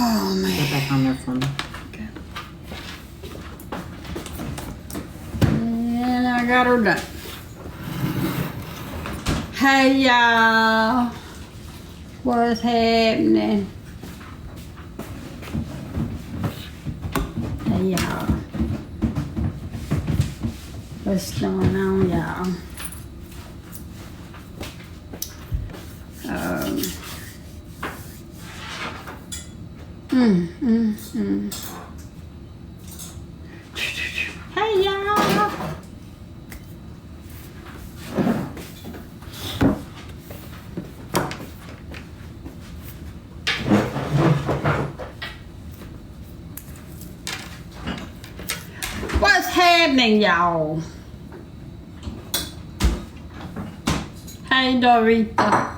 Oh, man. Get back on there for me. Okay. And I got her done. Hey, y'all. What's happening? Hey, y'all. What's going on, y'all? Hey, y'all. What's happening, y'all? Hey, Dorita.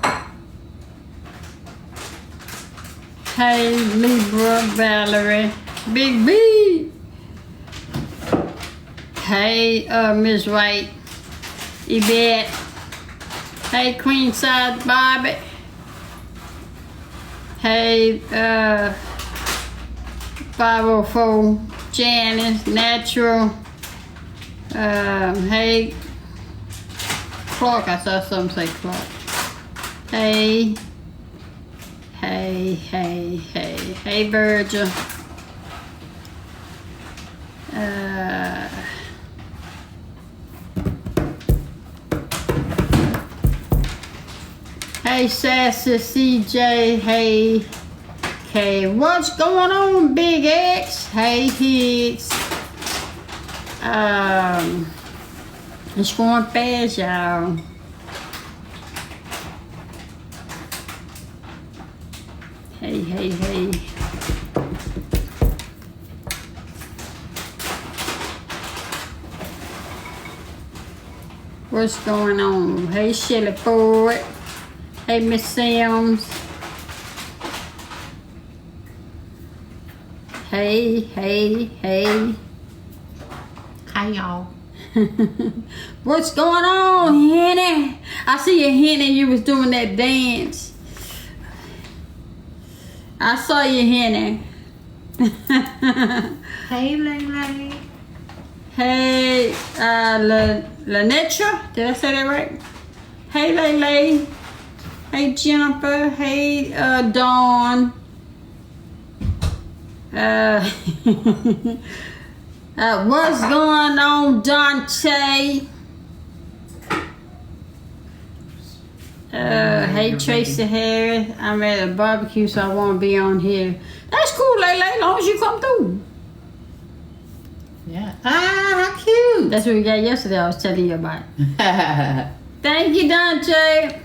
Hey, Libra, Valerie, Big B. Hey, Miss White, Yvette. Hey, Queenside Bobby. Hey, 504, Janice, Natural. Hey, Clark, I saw something say Clark. Hey. Hey, Virgil. Hey, Sassy CJ. Hey, K. What's going on, Big X? Hey, Hicks. It's going fast, y'all. Hey. What's going on? Hey, Shelly Ford. Hey, Miss Sims. Hey. Hi, y'all. What's going on, Henny? I see you, Henny. You was doing that dance. I saw you, Henny. Hey, Lele. Hey, Lanetra. Did I say that right? Hey, Lele. Hey, Jennifer. Hey, Dawn. What's going on, Dante? Hey, Tracy Harris. I'm at a barbecue, so I won't be on here. That's cool, Lele, as long as you come through. Yeah. Ah, how cute. That's what we got yesterday I was telling you about. Thank you, Dante.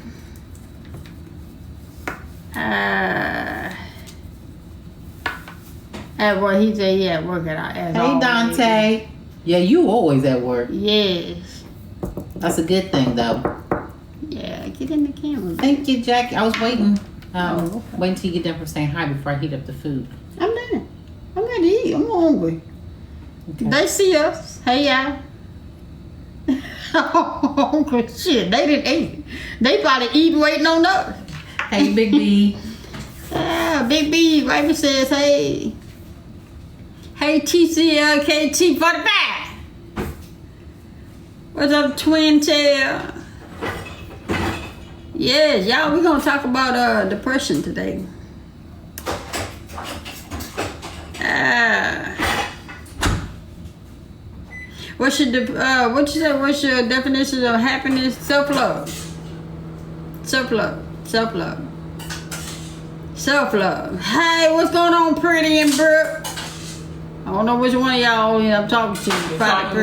At work, he said he at work as Hey, always. Dante. Yeah, you always at work. Yes. That's a good thing, though. Yeah, get in the camera. Thank you, Jackie. I was waiting. Okay. Waiting till you get done from saying hi before I heat up the food. I'm done. I'm ready to eat. I'm hungry. Okay. They see us. Hey, y'all. Oh, shit. They didn't eat. They probably eating waiting on us. Hey, Big B. Big B. Wifey says, hey. Hey, TCLKT45. What's up, Twin Tail? Yes, y'all, we're going to talk about depression today. What's your definition of happiness? Self-love. Hey, what's going on, Pretty and Brooke? I don't know which one of y'all I'm talking to. You're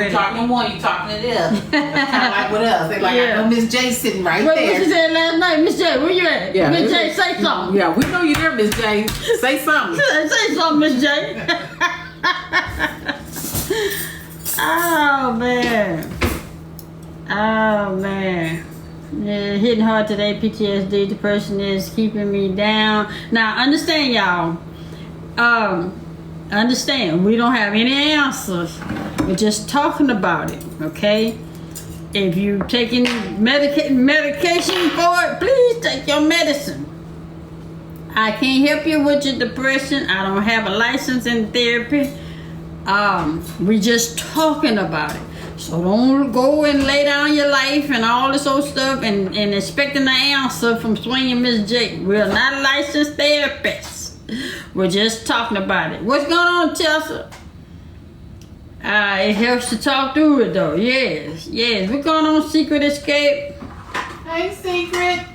talking to one, you're talking to them. That's kind of like with us. They like, Yeah. I know Miss J sitting right What there. you said last night, Miss J? Where you at? Yeah. Miss J, say something. Yeah, we know you're there, Miss J. Say something. Say something, Miss J. Oh man. Yeah, hitting hard today. PTSD, depression is keeping me down. Now, understand, y'all. Understand, we don't have any answers. We're just talking about it, okay? If you taking medication for it, please take your medicine. I can't help you with your depression. I don't have a license in therapy. We just talking about it. So don't go and lay down your life and all this old stuff and expecting the answer from Swinging Miss J. We're not licensed therapists. We're just talking about it. What's going on, Tessa? It helps to talk through it though. Yes. What's going on, Secret Escape? Hey, Secret.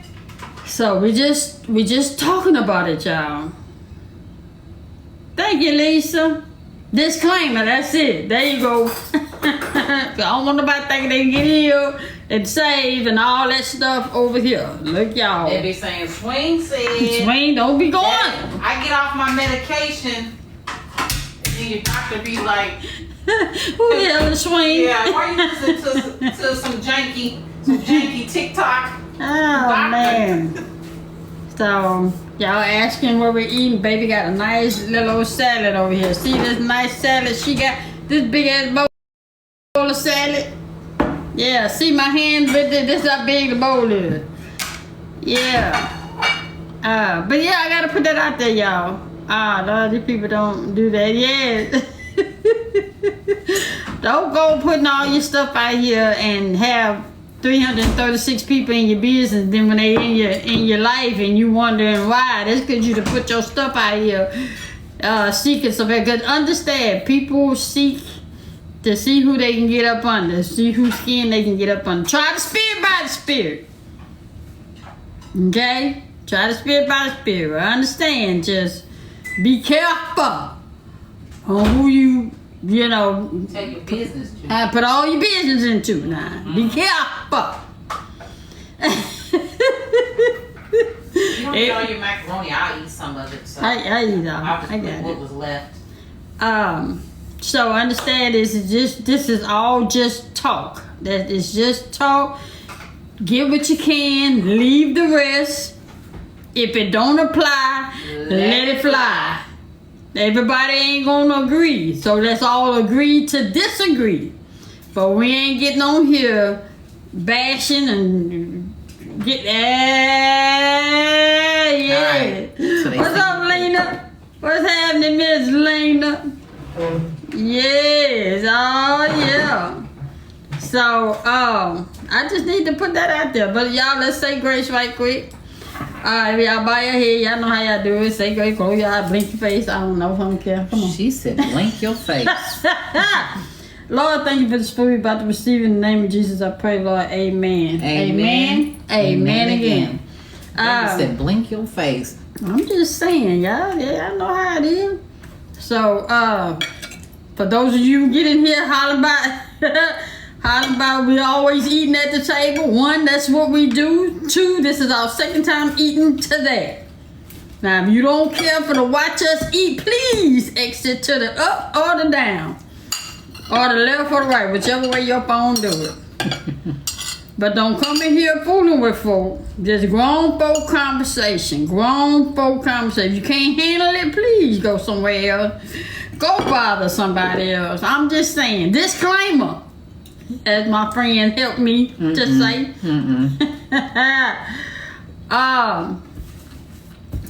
So we just talking about it, y'all. Thank you, Lisa. Disclaimer, that's it. There you go. I don't want nobody thinking they can get healed and saved and all that stuff over here. Look, y'all. They be saying, Swing said. Swing, don't be going. I get off my medication, and then your doctor be like, who the hell is Swing? yeah, why you listen to some janky TikTok? Oh, man. So, y'all asking what we're eating. Baby got a nice little salad over here. See this nice salad? She got this big ass bowl of salad. Yeah, see my hand with it? This is how big the bowl is. Yeah. But yeah, I gotta put that out there, y'all. No, these people don't do that. Yeah. Don't go putting all your stuff out here and have 336 people in your business. Then when they in your life and you wondering why, that's because you to put your stuff out here seeking something. Because understand, people seek to see who they can get up under, see whose skin they can get up under. Try the spirit by the spirit. Okay? Try the spirit by the spirit. I understand. Just be careful on who you know. Take your business to. Put all your business into now. Be careful. You don't eat all your macaroni. I'll eat some of it. So I eat all. I'll just I put got what it. was left. So understand this is all just talk. That is just talk. Get what you can, leave the rest. If it don't apply, let it fly. Everybody ain't gonna agree. So let's all agree to disagree. But we ain't getting on here bashing and get yeah. Right. So What's up, Lena? What's happening, Miss Lena? Yes, oh yeah. So I just need to put that out there. But y'all, let's say grace right quick. Alright, y'all bow your head. Y'all know how y'all do it. Say grace, close your eye, blink your face. I don't know if I don't care. Come on. She said, blink your face. Lord, thank you for this food we're about to receive. In the name of Jesus, I pray, Lord. Amen. Amen. Amen again. She said, blink your face. I'm just saying, y'all. Yeah, I know how it is. So, for those of you getting here, holler about we always eating at the table. 1, that's what we do. 2, this is our second time eating today. Now, if you don't care for to watch us eat, please exit to the up or the down. Or the left or the right, whichever way your phone do it. But don't come in here fooling with folk. Just grown folk conversation. Grown folk conversation. If you can't handle it, please go somewhere else. Go bother somebody else. I'm just saying. Disclaimer. As my friend helped me to say.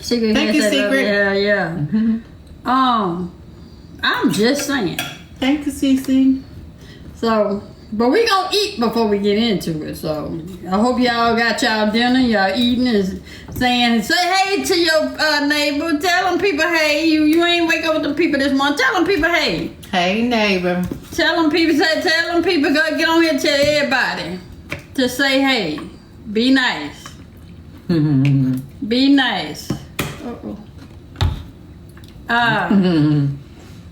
Secret. Thank you, Secret. Yeah. I'm just saying. Thank you, Cece. So, but we gonna eat before we get into it. So, I hope y'all got y'all dinner. Y'all eating and saying, say hey to your neighbor. Tell them people hey. You ain't wake up with the people this morning. Tell them people hey. Hey, neighbor. Tell them people go get on here and tell everybody to say hey. Be nice. Be nice.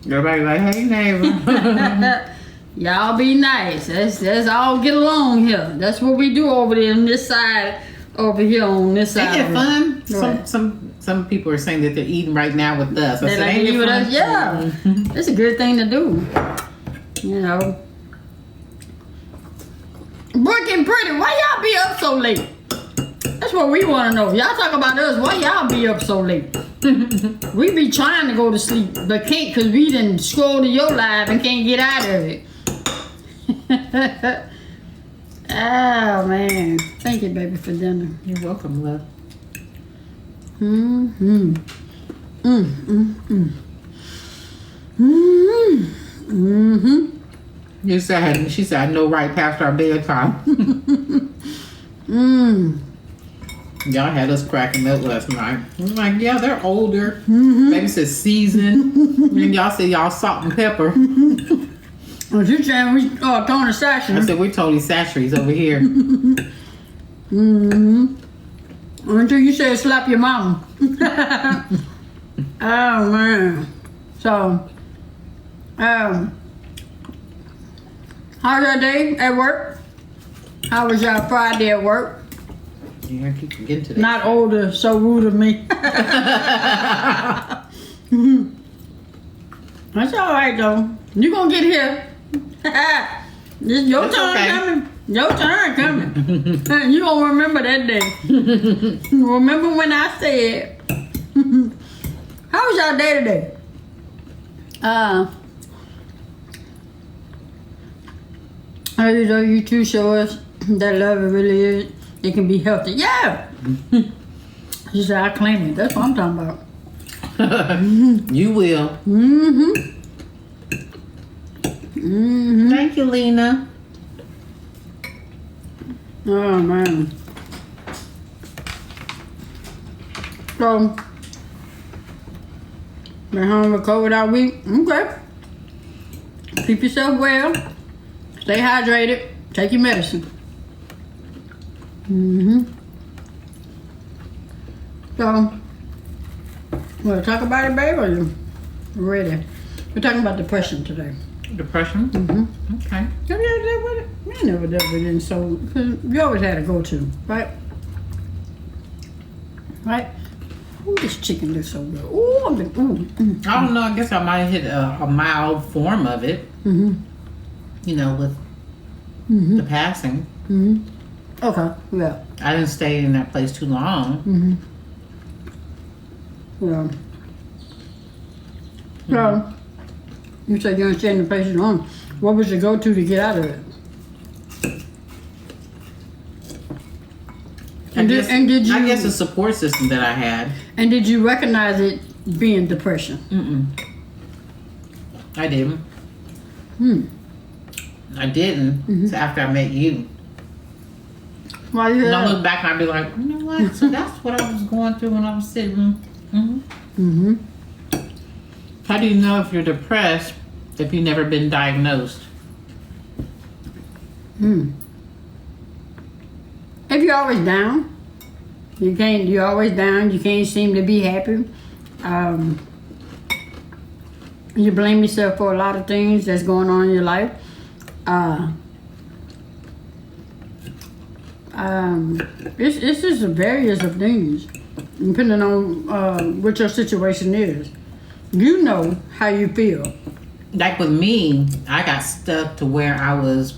Everybody like, hey, neighbor. Y'all be nice. Let's all get along here. That's what we do over there on this side. Over here on this side. Ain't it fun? Right. Some people are saying that they're eating right now with us. They like to eat with us. Yeah. It's a good thing to do. You know. Brooke and Pretty, why y'all be up so late? That's what we want to know. Y'all talk about us. Why y'all be up so late? We be trying to go to sleep, but can't because we done scroll to your live and can't get out of it. Oh, man. Thank you, baby, for dinner. You're welcome, love. Mm-hmm. Mm-hmm. Mm-hmm. She said, I know right past our bedtime. Y'all had us cracking up last night. I'm like, yeah, they're older. Baby said seasoned. And y'all said y'all salt and pepper. Well, you saying we throwing a sachet? I said, we're totally saturates over here. Until you said slap your mama. Oh, man. So, how's your day at work? How was your Friday at work? Yeah, I keep getting to that. Not older, so rude of me. That's all right, though. You gonna get here. It's your That's turn okay. coming. Your turn coming. You gonna remember that day. Remember when I said, how was y'all day today? You two show us that love it really is. It can be healthy. Yeah. She said, I claim it. That's what I'm talking about. You will. Thank you, Lena. Oh, man. So, been home with COVID all week. Okay. Keep yourself well. Stay hydrated. Take your medicine. So, want to talk about it, babe, or you ready? We're talking about depression today. Depression? Okay. Have you ever dealt with it? I never dealt with it, so cause you always had a go-to, right? Right? Ooh, this chicken looks so good. Ooh, I don't know. I guess I might have hit a mild form of it. You know, with the passing. Okay, yeah. I didn't stay in that place too long. Yeah. So, you said you didn't stay in the place too long. What was your go-to to get out of it? I guess a support system that I had. And did you recognize it being depression? I didn't. I didn't. So after I met you. Why you And I look back and I'd be like, you know what? So that's what I was going through when I was sitting. How do you know if you're depressed if you've never been diagnosed? If you're always down, you're always down, you can't seem to be happy. You blame yourself for a lot of things that's going on in your life. It's just a various of things, depending on what your situation is. You know how you feel. Like with me, I got stuck to where I was,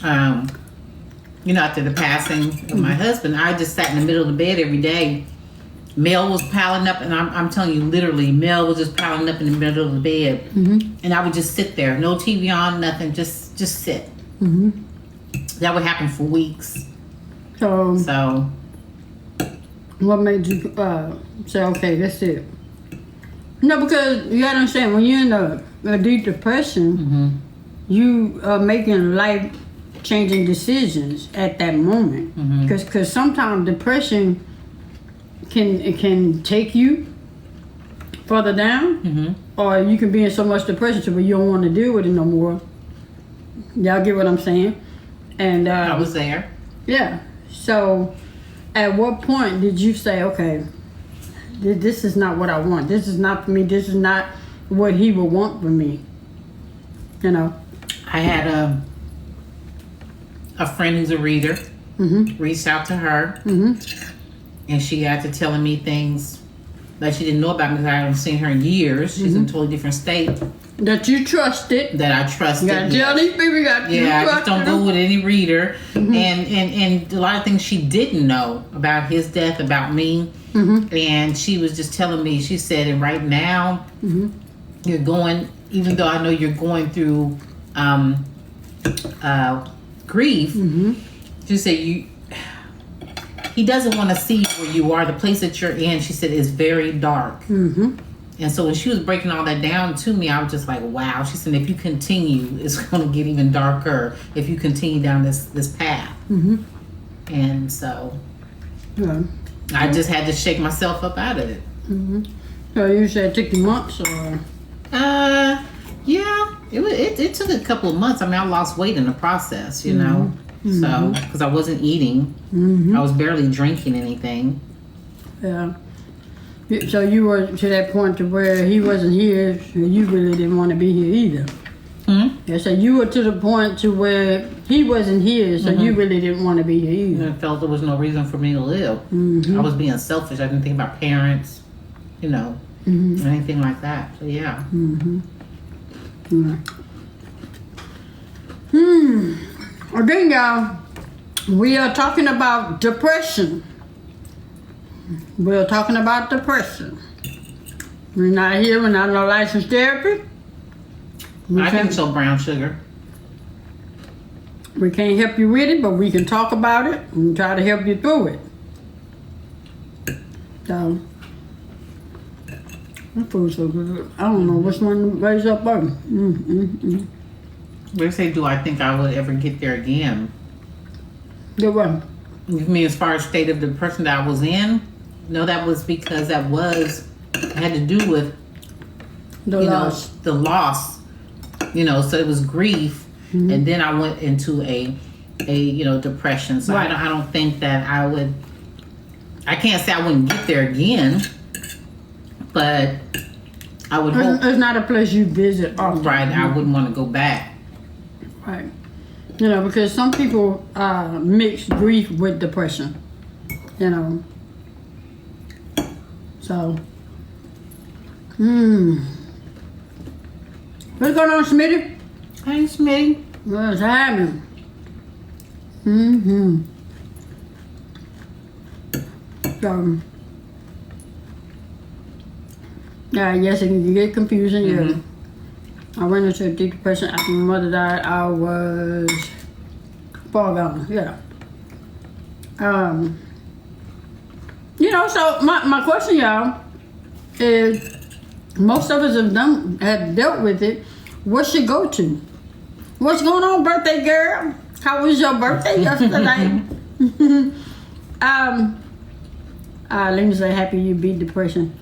after the passing of my husband, I just sat in the middle of the bed every day. Mail was piling up, and I'm telling you, literally, mail was just piling up in the middle of the bed. And I would just sit there, no TV on, nothing, just sit. That would happen for weeks. So what made you say, okay, that's it? No, because you gotta understand, when you're in a deep depression, you are making life-changing decisions at that moment. Because sometimes depression can take you further down, or you can be in so much depression to where you don't want to deal with it no more. Y'all get what I'm saying? And I was there. Yeah. So, at what point did you say, okay, this is not what I want. This is not for me. This is not what he would want for me. You know? I had a friend who's a reader. Reached out to her. And she got to telling me things that she didn't know about me because I haven't seen her in years. She's in a totally different state. That you trusted. That I trusted. You gotta tell these people you got to I just don't go with any reader. And a lot of things she didn't know about his death, about me. And she was just telling me, she said, and right now, you're going, even though I know you're going through grief, she said, he doesn't want to see where you are. The place that you're in, she said, is very dark. Mm-hmm. And so when she was breaking all that down to me, I was just like, wow. She said, if you continue, it's going to get even darker if you continue down this path. Mm-hmm. And so Yeah. I just had to shake myself up out of it. Mm-hmm. So you said it took you months, or? Yeah, it took a couple of months. I mean, I lost weight in the process, you know. Mm-hmm. So, because I wasn't eating. Mm-hmm. I was barely drinking anything. Yeah. So you were to that point to where he wasn't here, so you really didn't want to be here either. Yeah, so you were to the point to where he wasn't here, so you really didn't want to be here either. I felt there was no reason for me to live. Mm-hmm. I was being selfish. I didn't think about parents, you know, Mm-hmm. anything like that. So, yeah. Mm-hmm. Yeah. Again, y'all, we are talking about depression. We're talking about depression. We're not here. We're not no licensed therapy. I think so, brown sugar. We can't help you with it, but we can talk about it and try to help you through it. So, that food's so good. I don't know which one raised up better. They say, do I think I would ever get there again? Good one. You mean as far as state of the person that I was in? No, that was because that had to do with The loss. the loss. You know, so it was grief, and then I went into a depression. So Right. I don't think that I would. I can't say I wouldn't get there again, but I would hope. It's not a place you visit often. Right, I wouldn't want to go back. Right. You know, because some people mix grief with depression. You know. So. What's going on, Smitty? Hey, Smitty. What's happening? So, yes, it can get confusing. Yeah. I went into a deep depression after my mother died. I was far gone. Yeah. You know, so my question, y'all, is most of us have dealt with it. What's your go-to? What's going on, birthday girl? How was your birthday yesterday? Let me say happy you beat depression.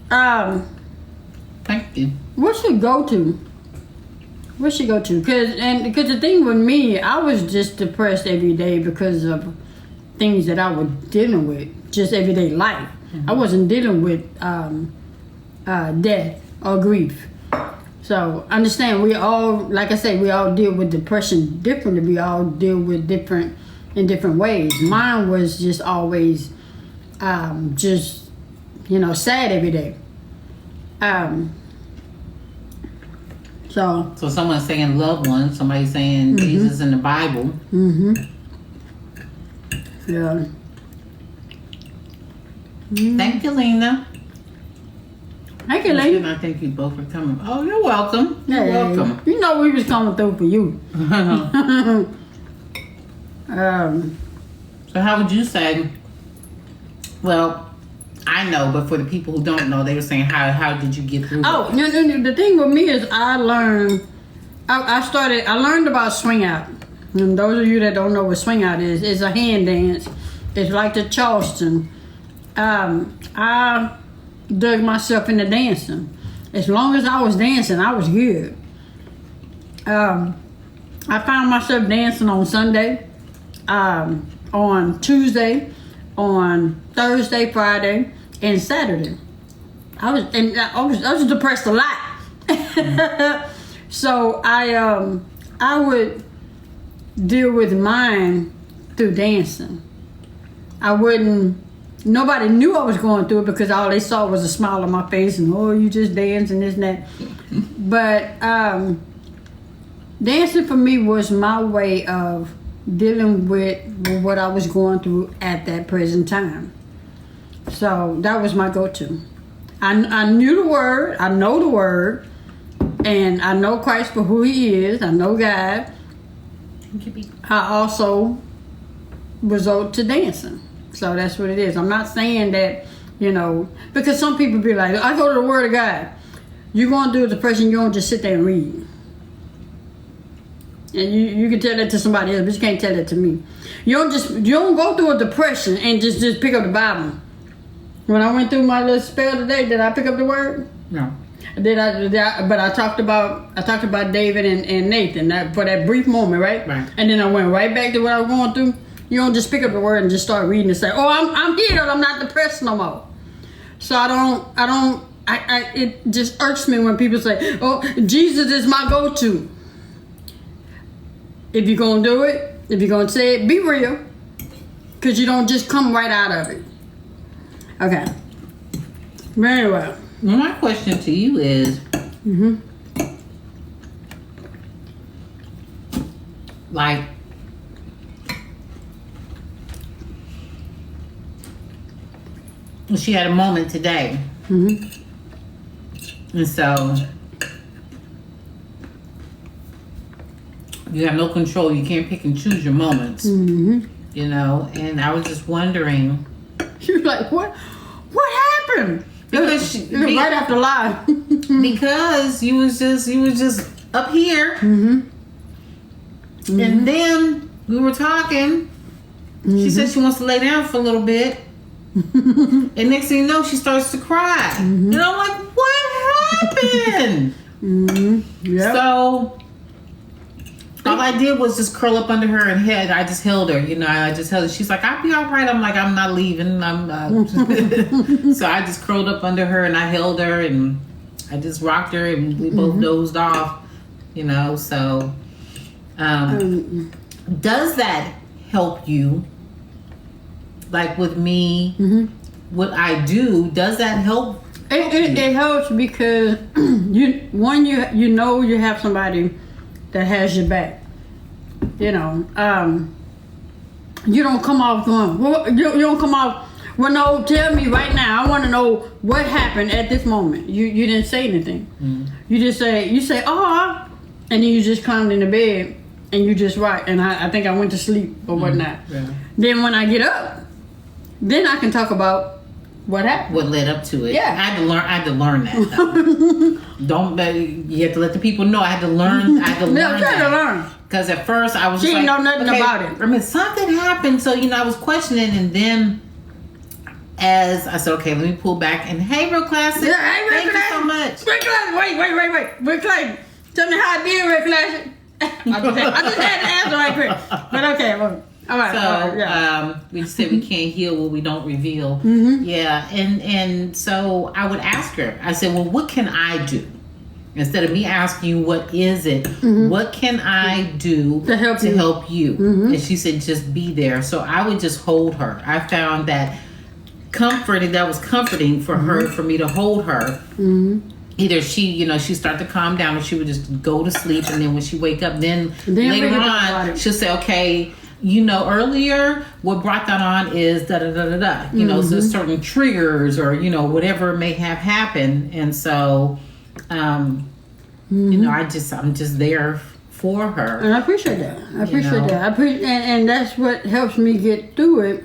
Thank you. What's your go-to? What's your go-to? Because the thing with me, I was just depressed every day because of things that I was dealing with, just everyday life. I wasn't dealing with death or grief. So understand, we all, like I say, we all deal with depression differently. We all deal with in different ways. Mine was just always just, sad every day. So someone's saying loved one, somebody's saying Jesus in the Bible. Yeah. Thank you, Lena. Thank you, lady. I thank you both for coming. Oh, you're welcome. You're Hey, welcome. you know we was coming through for you. So how would you say? Well, I know, but for the people who don't know, they were saying how did you get through? Oh, the thing with me is I learned about swing out. And those of you that don't know what swing out is, it's a hand dance. It's like the Charleston. I dug myself into dancing. As long as I was dancing, I was good. I found myself dancing on Sunday, on Tuesday, on Thursday, Friday, and Saturday. I was depressed a lot. So I would deal with mine through dancing. Nobody knew I was going through it because all they saw was a smile on my face and, oh, you just dance and this and that. But dancing for me was my way of dealing with what I was going through at that present time. So that was my go-to. I knew the word, I know the word, and I know Christ for who he is. I know God. I also resort to dancing. So that's what it is. I'm not saying that, because some people be like, I go to the Word of God. You're going through a depression, you don't just sit there and read. And you can tell that to somebody else, but you can't tell that to me. You don't go through a depression and just pick up the Bible. When I went through my little spell today, did I pick up the Word? No. But I talked about David and Nathan for that brief moment, right? Right. And then I went right back to what I was going through. You don't just pick up the Word and just start reading and say, "Oh, I'm healed. I'm not depressed no more." So it just irks me when people say, "Oh, Jesus is my go-to." If you're gonna do it, if you're gonna say it, be real, because you don't just come right out of it. Okay. Very well. Well, my question to you is, like, she had a moment today, and so you have no control. You can't pick and choose your moments, And I was just wondering. She was like, "What happened?" Because right after live. Because you was just up here, and then we were talking. She said she wants to lay down for a little bit, and next thing you know, she starts to cry, and I'm like, "What happened?" Yep. So all I did was just curl up under her and head. I just held her, I just held her. She's like, "I'll be all right." I'm like, "I'm not leaving." So I just curled up under her and I held her and I just rocked her and we both dozed off, So, does that help you? Like with me, what I do, does that help? It helps because you have somebody that has your back. You don't come off going, you don't come off, well, no, tell me right now. I want to know what happened at this moment. You didn't say anything. You say, "Oh," and then you just climbed in the bed and you just rock. And I think I went to sleep or whatnot. Yeah. Then when I get up, then I can talk about what happened. What led up to it. Yeah. I had to learn that. You have to let the people know. I had to learn. learn. Because at first I was She just didn't like, know nothing about it. I mean, something happened. So, I was questioning. And then as I said, okay, let me pull back. And hey, Real Classic. Yeah, hey, Real Thank Classic. you so much. Real Classic. Wait. Real Classic. Tell me how I did, Real Classic. I just had to answer right quick. But okay. Well, all right. So, we just said we can't heal what we don't reveal. Yeah. And so I would ask her, I said, well, what can I do? Instead of me asking you, what is it? What can I do to help you? And she said, just be there. So I would just hold her. I found that was comforting for her, for me to hold her. Either she start to calm down, or she would just go to sleep. And then when she wake up, then later on, she'll say, okay, earlier what brought that on is da da da da da. So certain triggers or whatever may have happened, and so I'm just there for her. And I appreciate that. And that's what helps me get through it,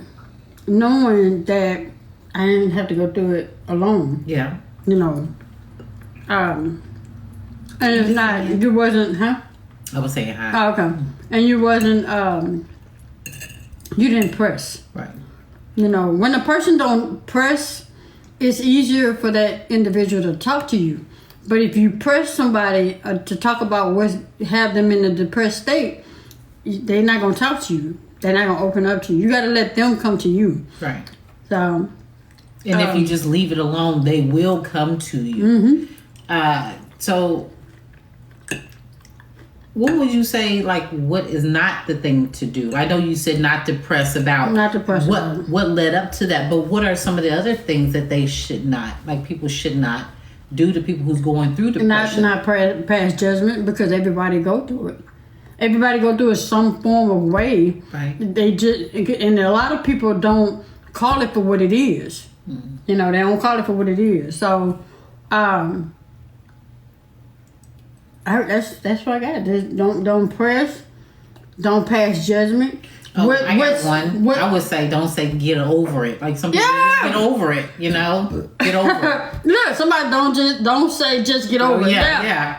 knowing that I didn't have to go through it alone. Yeah. And it's not, you wasn't, huh? I was saying hi. Oh, okay. And you wasn't, you didn't press. Right. When a person don't press, it's easier for that individual to talk to you. But if you press somebody to talk about have them in a depressed state, they're not going to talk to you. They're not going to open up to you. You got to let them come to you. Right. So. And if you just leave it alone, they will come to you. So what would you say, like, what is not the thing to do? I know you said not to press about. Not to press about. What led up to that, but what are some of the other things that they should not, like people should not do to people who's going through depression? Not pass judgment, because everybody go through it. Everybody go through it some form of way. Right. And a lot of people don't call it for what it is. They don't call it for what it is. So, that's what I got. Just don't press, don't pass judgment, Oh, I got one. I would say, don't say get over it. Like some people get over it, you know? Get over it. Look, somebody don't say just get over it. Yeah.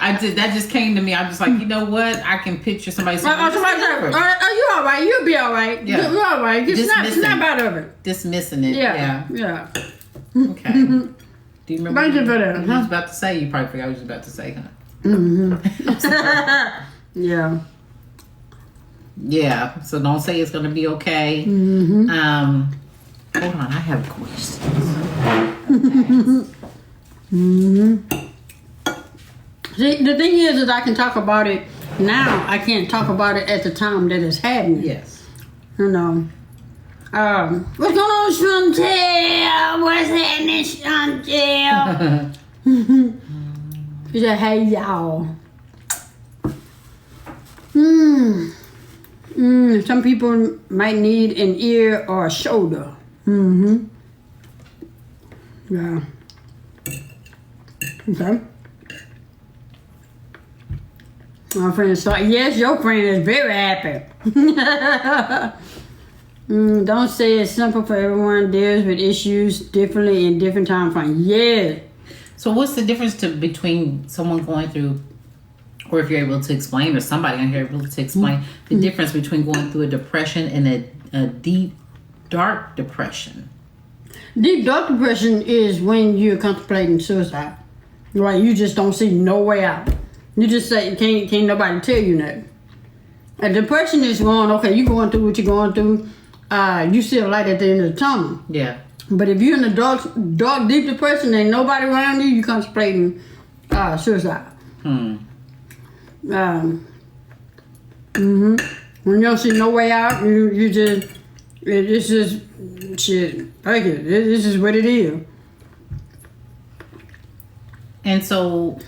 That just came to me. I'm just like, you know what? I can picture somebody saying, are you all right? You'll be all right. Yeah. You're all right. Snap out of it. Dismissing it. Yeah. Okay. Do you remember Thank you for that. what you was about to say? You probably forgot what you was about to say, huh? Yeah. Yeah, so don't say it's gonna be okay. Mm-hmm. Hold on, I have a question. See, the thing is I can talk about it now. I can't talk about it at the time that it's happening. Yes. You know. What's going on, Chantel? What's happening, Chantel? She said, hey, y'all. Some people might need an ear or a shoulder. Yeah. Okay. My friend is like, yes, your friend is very happy. Don't say it's simple for everyone. Deals with issues differently in different time frames. Yeah. So what's the difference between someone going through, or if you're able to explain, or somebody on here able to explain the difference between going through a depression and a deep, dark depression? Deep dark depression is when you're contemplating suicide. Right? You just don't see no way out. You just say can't nobody tell you nothing. A depression is going, okay, you going through what you're going through. You see a light at the end of the tunnel. Yeah. But if you're in a dark, deep depression, ain't nobody around you, you contemplating suicide. When you don't see no way out, you just, it's just shit. Fuck it. This is what it is. And so,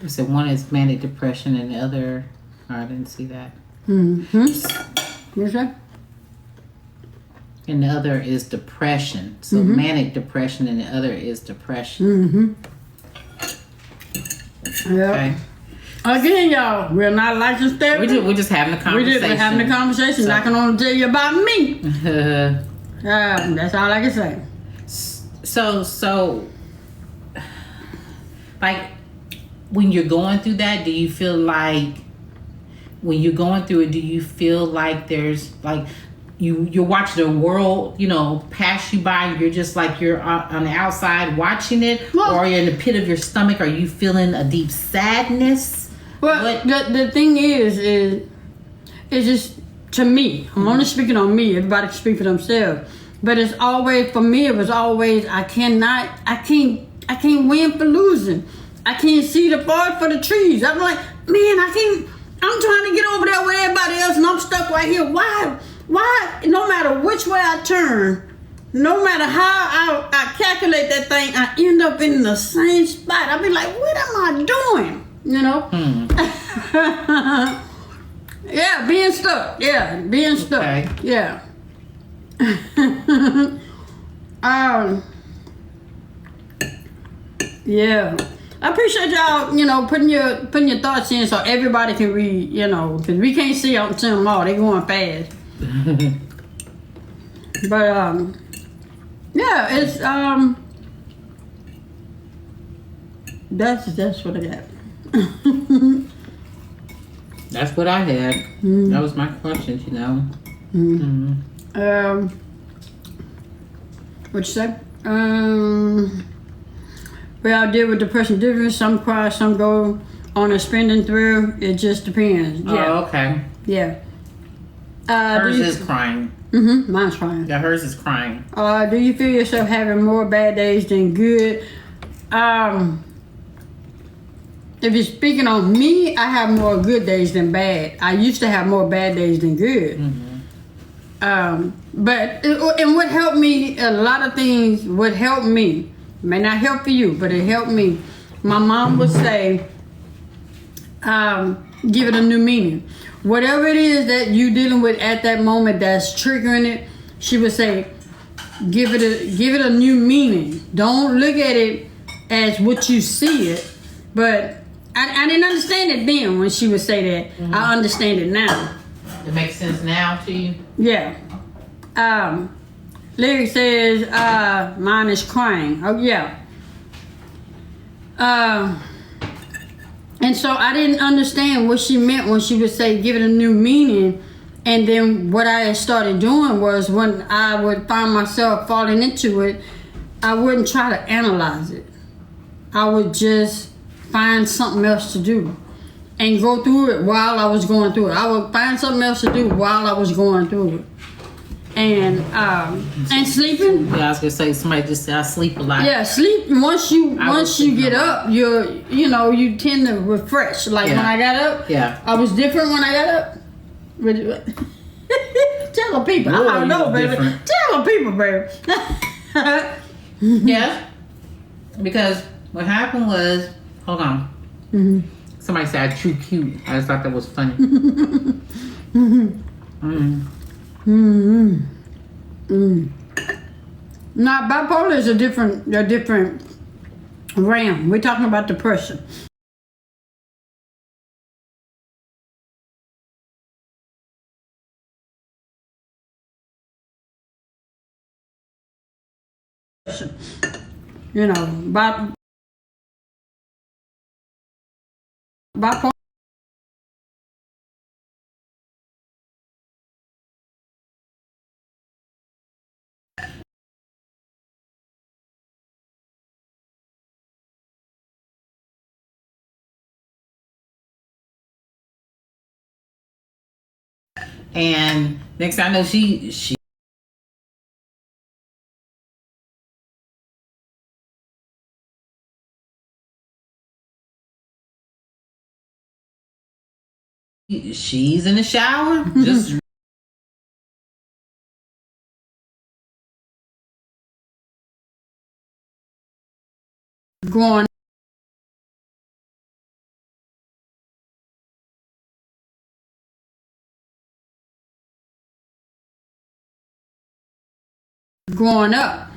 you said one is manic depression and the other, I didn't see that. What's that? And the other is depression. So manic depression and the other is depression. Yeah. Okay. Again, y'all, we're not licensed therapists. We're just having a conversation. We're just having a conversation. Not gonna tell you about me. That's all I can say. So, like, when you're going through that, do you feel like, when you're going through it, do you feel like there's, like, you're watching the world, you know, pass you by, and you're just like, you're on the outside watching it? Well, or you're in the pit of your stomach? Are you feeling a deep sadness? Well, the thing is it's just, to me, I'm only speaking on me, everybody can speak for themselves, but it's always, for me, it was always, I can't win for losing. I can't see the forest for the trees. I'm like, man, I'm trying to get over there with everybody else, and I'm stuck right here. Why, no matter which way I turn, no matter how I calculate that thing, I end up in the same spot. I'll be like, what am I doing? You know? Yeah, being stuck. Yeah, being stuck. Okay. Yeah. Yeah. I appreciate y'all, you know, putting your thoughts in so everybody can read, you know, because we can't see them all. They going fast. But yeah, it's that's what I got. That's what I had. That was my question, you know. What you say? Well, I deal with depression different. Some cry, some go on a spending through. It just depends. Yeah. Oh, okay. Yeah. Hers is crying. Mine's crying. Yeah, hers is crying. Do you feel yourself having more bad days than good? If you're speaking on me, I have more good days than bad. I used to have more bad days than good. But what helped me, a lot of things would help me. May not help for you, but it helped me. My mom would say, give it a new meaning. Whatever it is that you're dealing with at that moment that's triggering it, she would say, give it a new meaning. Don't look at it as what you see it, but I didn't understand it then when she would say that. Mm-hmm. I understand it now. It makes sense now to you? Yeah. Larry says, mine is crying. Oh, yeah. And so I didn't understand what she meant when she would say, give it a new meaning. And then what I had started doing was when I would find myself falling into it, I wouldn't try to analyze it. I would just find something else to do and go through it while I was going through it. I would find something else to do while I was going through it. And sleeping. Yeah, I was gonna say somebody just said I sleep a lot. Yeah, sleep. Once you get up, you tend to refresh. Like when I got up, I was different when I got up. Tell the people. Boy, I don't know, baby. different. Tell the people, baby. Yeah, because what happened was, hold on. Mm-hmm. Somebody said I too cute. I just thought that was funny. Now, bipolar is a different realm. We're talking about depression. You know, bipolar. And next thing I know, she's in the shower, just Growing up,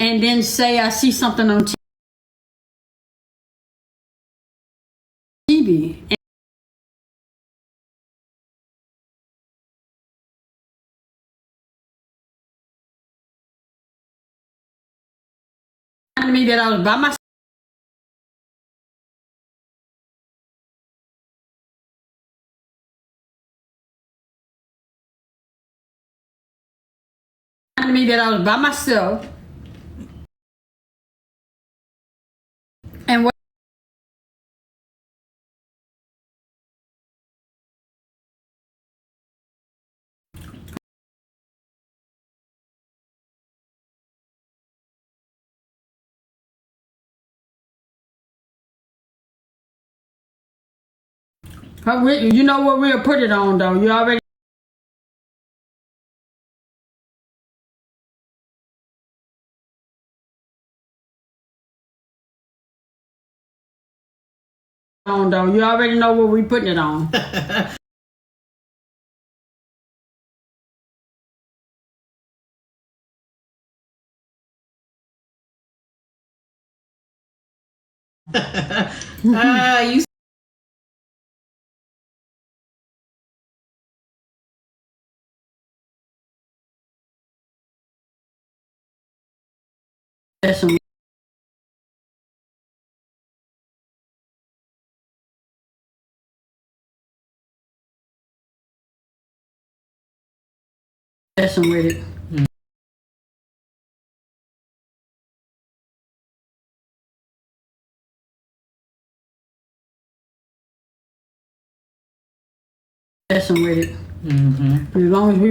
and then say I see something on TV. And me that I was by myself. Me that I was by myself. And what you know what we'll put it on though. You already on though. You already know what we putting it on. you Messing with it. Messing with it. Mm-hmm. As long as we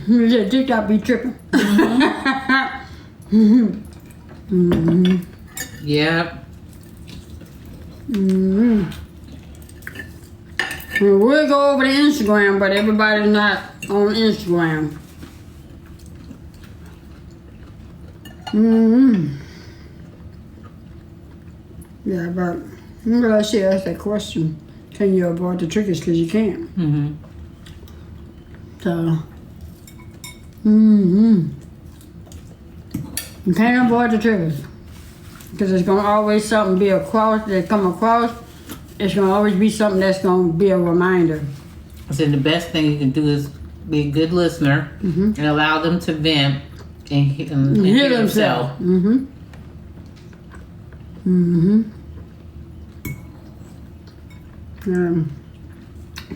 Yeah, TikTok be tripping. Yep. We'll go over to Instagram, but everybody's not on Instagram. Yeah, but I'm glad she asked that question. Can you avoid the triggers? Because you can. So, you can't avoid the triggers. Because there's going to always something be across that come across. It's going to always be something that's going to be a reminder. I said the best thing you can do is be a good listener and allow them to vent and hear themselves.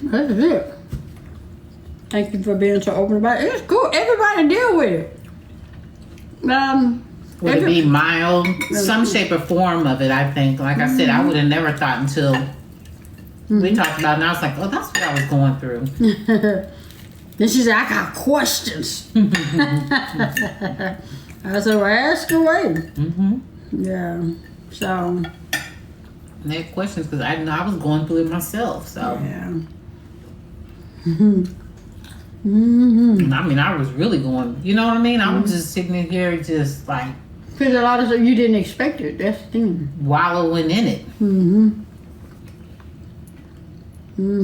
That's it. Thank you for being so open about it. It's cool. Everybody deal with it. Would it be mild? Some shape or form of it, I think. Like I said, I would have never thought until we talked about it, and I was like, oh, that's what I was going through. Then she said, I got questions. I said, well, ask away. Yeah. So. And they had questions because I was going through it myself. So. Yeah. I mean, I was really going, you know what I mean? I was just sitting in here just like. Because a lot of stuff you didn't expect it. That's the thing. Wallowing in it.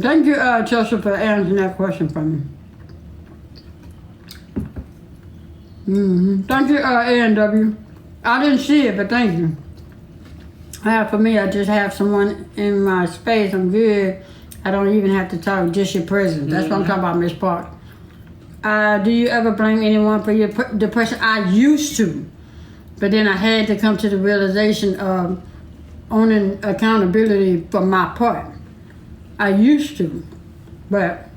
Thank you, Chelsea, for answering that question for me. Thank you, A&W. I didn't see it, but thank you. For me, I just have someone in my space. I'm good. I don't even have to talk, just your presence. That's what I'm talking about, Miss Park. Do you ever blame anyone for your depression? I used to. But then I had to come to the realization of owning accountability for my part. I used to. But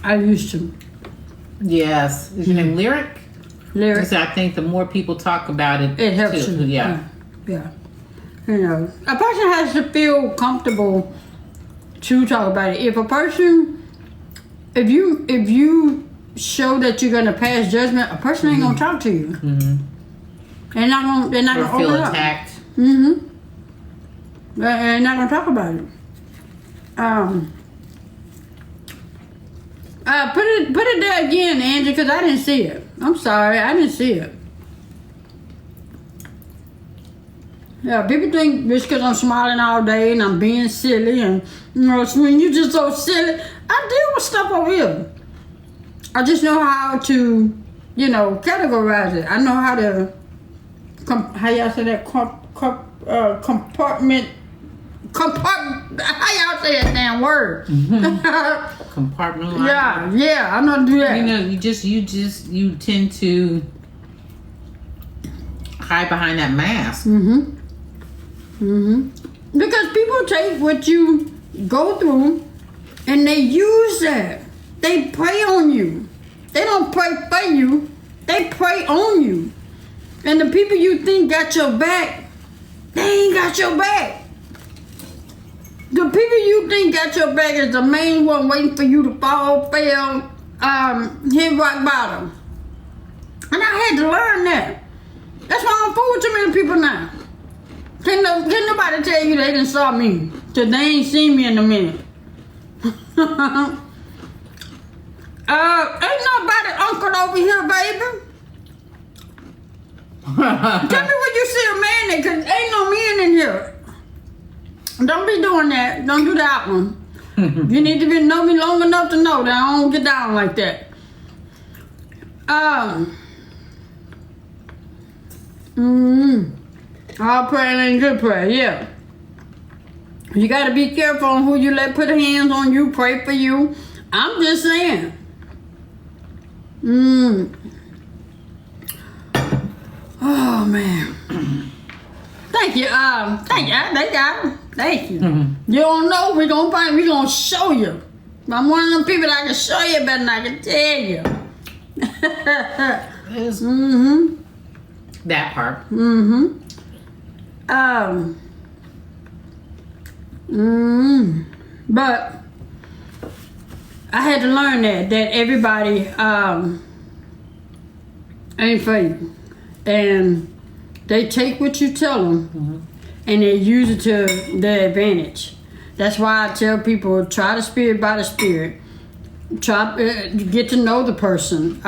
I used to. Yes. Is your name Lyric? Lyric. Because I think the more people talk about it, it helps too. you. Yeah. You know, a person has to feel comfortable to talk about it. If if you show that you're gonna pass judgment, a person ain't gonna talk to you. They're not gonna feel open attacked. Up. They're not gonna talk about it. Put it there again, Angie, because I didn't see it. I'm sorry, I didn't see it. Yeah, people think just because I'm smiling all day and I'm being silly and, when you just so silly, I deal with stuff over here. I just know how to, categorize it. I know how to, how y'all say that, compartment, how y'all say that damn word? Compartmentalize. Yeah, I know how to do that. You tend to hide behind that mask. Because people take what you go through and they use that. They prey on you. They don't pray for you. They prey on you. And the people you think got your back, they ain't got your back. The people you think got your back is the main one waiting for you to fall, fail, hit rock bottom. And I had to learn that. That's why I don't fool with too many people now. Can't nobody tell you they didn't saw me, cause they ain't seen me in a minute. Ain't nobody uncle over here, baby. Tell me where you see a man at, cause ain't no men in here. Don't be doing that. Don't do that one. You need to know me long enough to know that I don't get down like that. All prayer ain't good prayer, yeah. You gotta be careful on who you let put hands on you, pray for you. I'm just saying. Oh man. Thank you. Thank you. You don't know, we gonna show you. I'm one of them people that I can show you better than I can tell you. That part. But I had to learn that everybody ain't for you, and they take what you tell them, and they use it to their advantage. That's why I tell people, try the spirit by the spirit. Try get to know the person.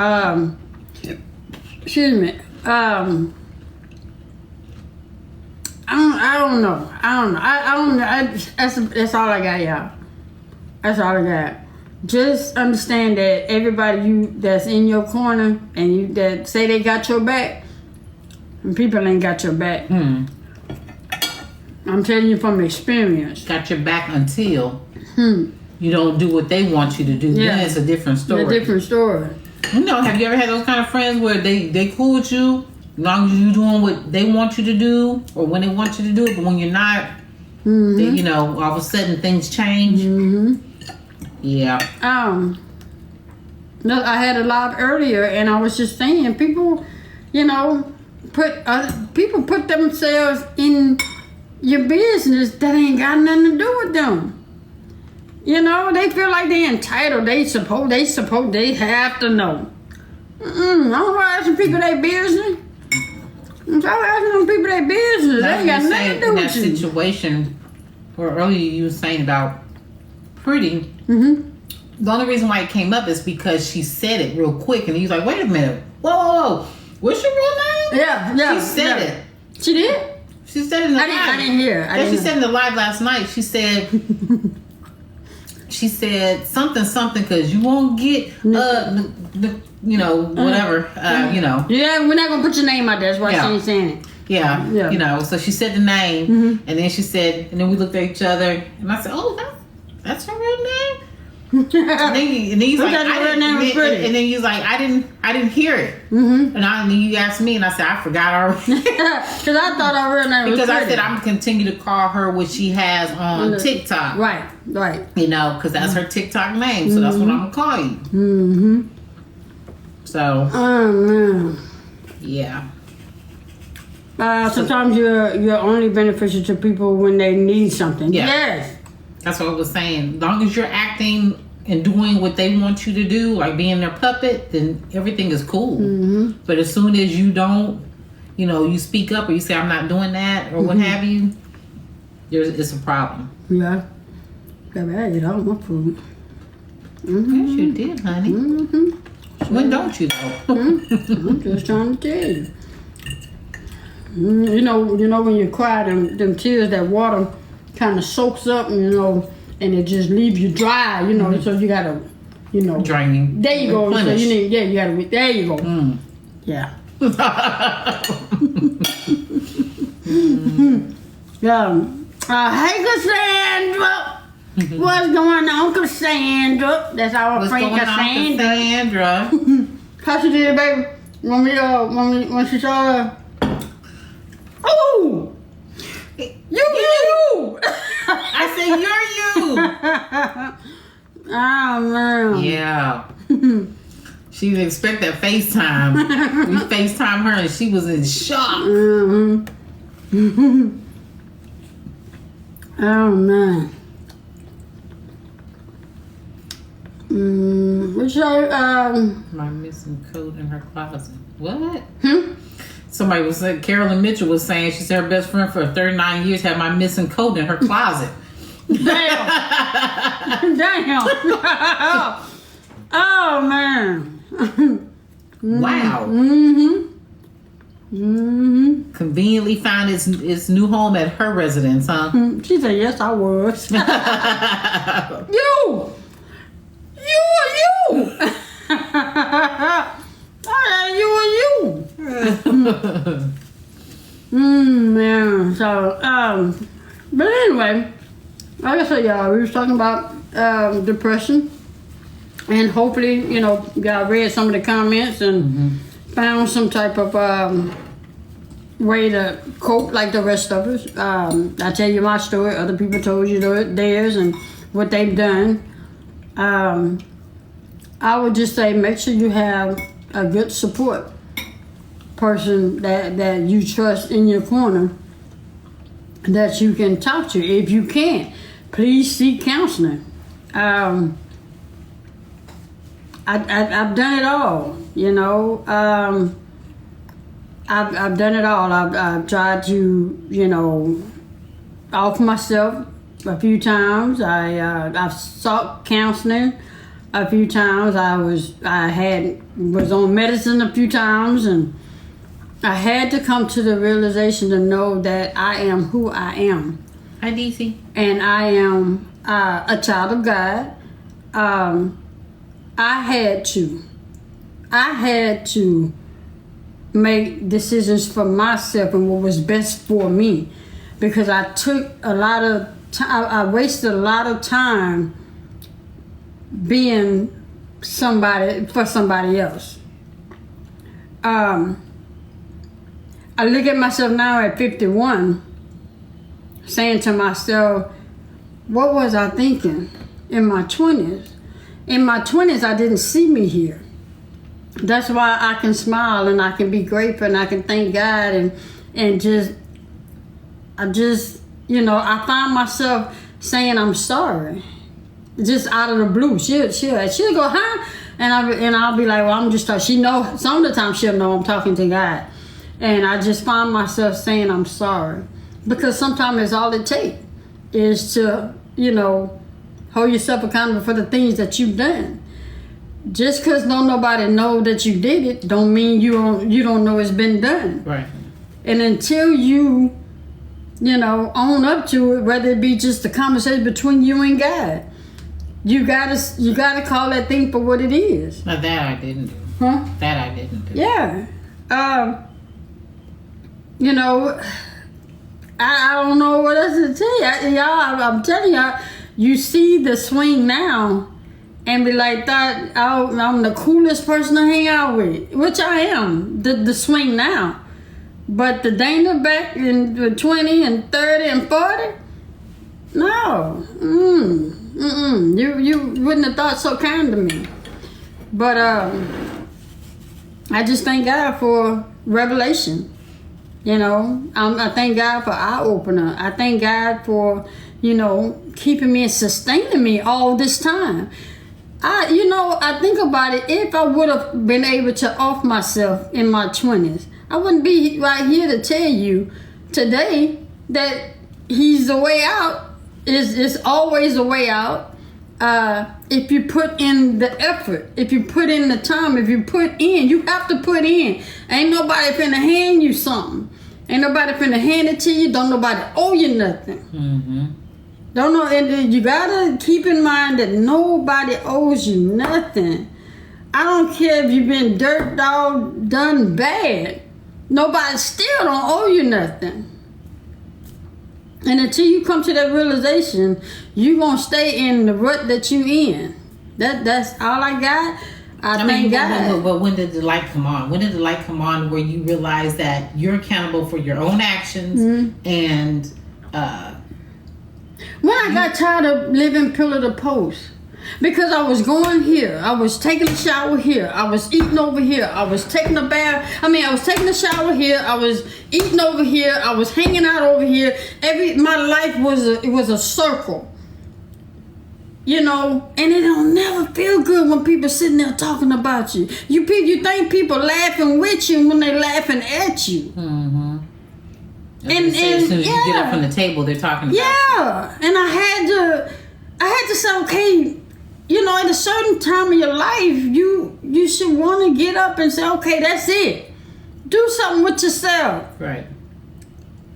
Excuse me. I don't know. That's all I got, y'all. That's all I got. Just understand that everybody that's in your corner and you that say they got your back, and people ain't got your back. I'm telling you from experience. Got your back until you don't do what they want you to do. Yeah. Then it's a different story. A different story. You know, have you ever had those kind of friends where they cool with you as long as you doing what they want you to do or when they want you to do it, but when you're not, they, you know, all of a sudden things change. Yeah. No, I had a live earlier, and I was just saying, people, you know, put themselves in your business that ain't got nothing to do with them. You know, they feel like they entitled. They have to know. I'm asking people their business. I'm asking them people their business. They ain't got nothing to do with you. In that situation, where earlier you were saying about Pretty, the only reason why it came up is because she said it real quick, and he was like, "Wait a minute, whoa, what's your real name?" Yeah. She said it. She did. She said it in the live. I didn't hear. She said in the live last night. She said. She said something because you won't get you know, whatever, you know. Yeah, we're not gonna put your name out there. That's why she ain't saying it. Yeah, you know. So she said the name, and then she said, and then we looked at each other, and I said, "Oh, that's her real name." and then he's like, and then he's like, I didn't hear it. And then you asked me, and I said, I forgot already. Because I thought her real name was because Pretty. I said I'm gonna continue to call her what she has on TikTok. Right. You know, because that's her TikTok name, so that's what I'm gonna call you. So. Yeah. Sometimes you're only beneficial to people when they need something. Yeah. Yes. That's what I was saying. As long as you're acting and doing what they want you to do, like being their puppet, then everything is cool. But as soon as you don't, you know, you speak up or you say, I'm not doing that or what have you, it's a problem. Yeah. Baby, I ate all my food. Yes, you did, honey. When don't you, though? I'm just trying to tell you. You know when you cry, them tears, that water kind of soaks up, you know, and it just leaves you dry, you know. So you gotta, you know, draining. There you go. So you gotta. There you go. Yeah. Hey, Cassandra. What's going on, Cassandra? That's our friend Cassandra. How she did, baby? When she saw her. Oh. You! I said, you're you! Oh, man. Yeah. She didn't expect that FaceTime. We FaceTime her and she was in shock. Oh, man. What's your, my missing coat in her closet. What? Somebody was saying, Carolyn Mitchell was saying, she said her best friend for 39 years had my missing coat in her closet. Damn. Oh, man. Wow. Conveniently found its new home at her residence, huh? She said, yes, I was. You! Man. So, but anyway, like I said, y'all, we was talking about depression, and hopefully, you know, y'all read some of the comments and found some type of way to cope like the rest of us. I tell you my story. Other people told you theirs and what they've done. I would just say make sure you have a good support person that you trust in your corner that you can talk to. If you can't, please seek counseling. I've done it all, you know. I've done it all. I've tried to, you know, off myself a few times. I've sought counseling a few times. I was on medicine a few times, and I had to come to the realization to know that I am who I am. Hi, DC. And I am a child of God. I had to make decisions for myself and what was best for me, because I took a lot of time. I wasted a lot of time being somebody for somebody else. I look at myself now at 51, saying to myself, what was I thinking in my 20s? In my 20s, I didn't see me here. That's why I can smile and I can be grateful and I can thank God and just, you know, I find myself saying I'm sorry, just out of the blue. She'll go, huh? And I'll be like, well, I'm just talking. She know, some of the time she'll know I'm talking to God. And I just find myself saying I'm sorry, because sometimes it's all it takes is to, you know, hold yourself accountable for the things that you've done. Just because don't nobody know that you did it, don't mean you don't know it's been done. Right. And until you know, own up to it, whether it be just a conversation between you and God, you gotta call that thing for what it is. Now that I didn't do. Huh? That I didn't do. Yeah. You know, I don't know what else to tell you. Y'all, I'm telling y'all, you see the swing now and be like, I'm the coolest person to hang out with, which I am, the swing now. But the Dana back in 20 and 30 and 40, no. You wouldn't have thought so kind to me. But I just thank God for revelation. You know, I thank God for eye opener. I thank God for, you know, keeping me and sustaining me all this time. I think about it. If I would have been able to off myself in my 20s, I wouldn't be right here to tell you today that he's the way out. It's always a way out. If you put in the effort, if you put in the time, if you put in, you have to put in. Ain't nobody finna hand you something. Ain't nobody finna hand it to you. Don't nobody owe you nothing. Mm-hmm. Don't know, and you gotta keep in mind that nobody owes you nothing. I don't care if you've been dirt dog done bad. Nobody still don't owe you nothing. And until you come to that realization, you gonna stay in the rut that you in. That's all I got. I thank God. But when did the light come on? When did the light come on where you realize that you're accountable for your own actions and when I got tired of living pillar to post, because I was going here, I was taking a shower here, I was eating over here, I was taking a bath. I was taking a shower here, I was eating over here, I was hanging out over here. My life was a circle. You know, and it don't never feel good when people sitting there talking about you. You think people laughing with you when they laughing at you. Mm-hmm. And as soon as you get up from the table, they're talking about you. And I had to say, okay, you know, at a certain time of your life, you should want to get up and say, okay, that's it. Do something with yourself. Right.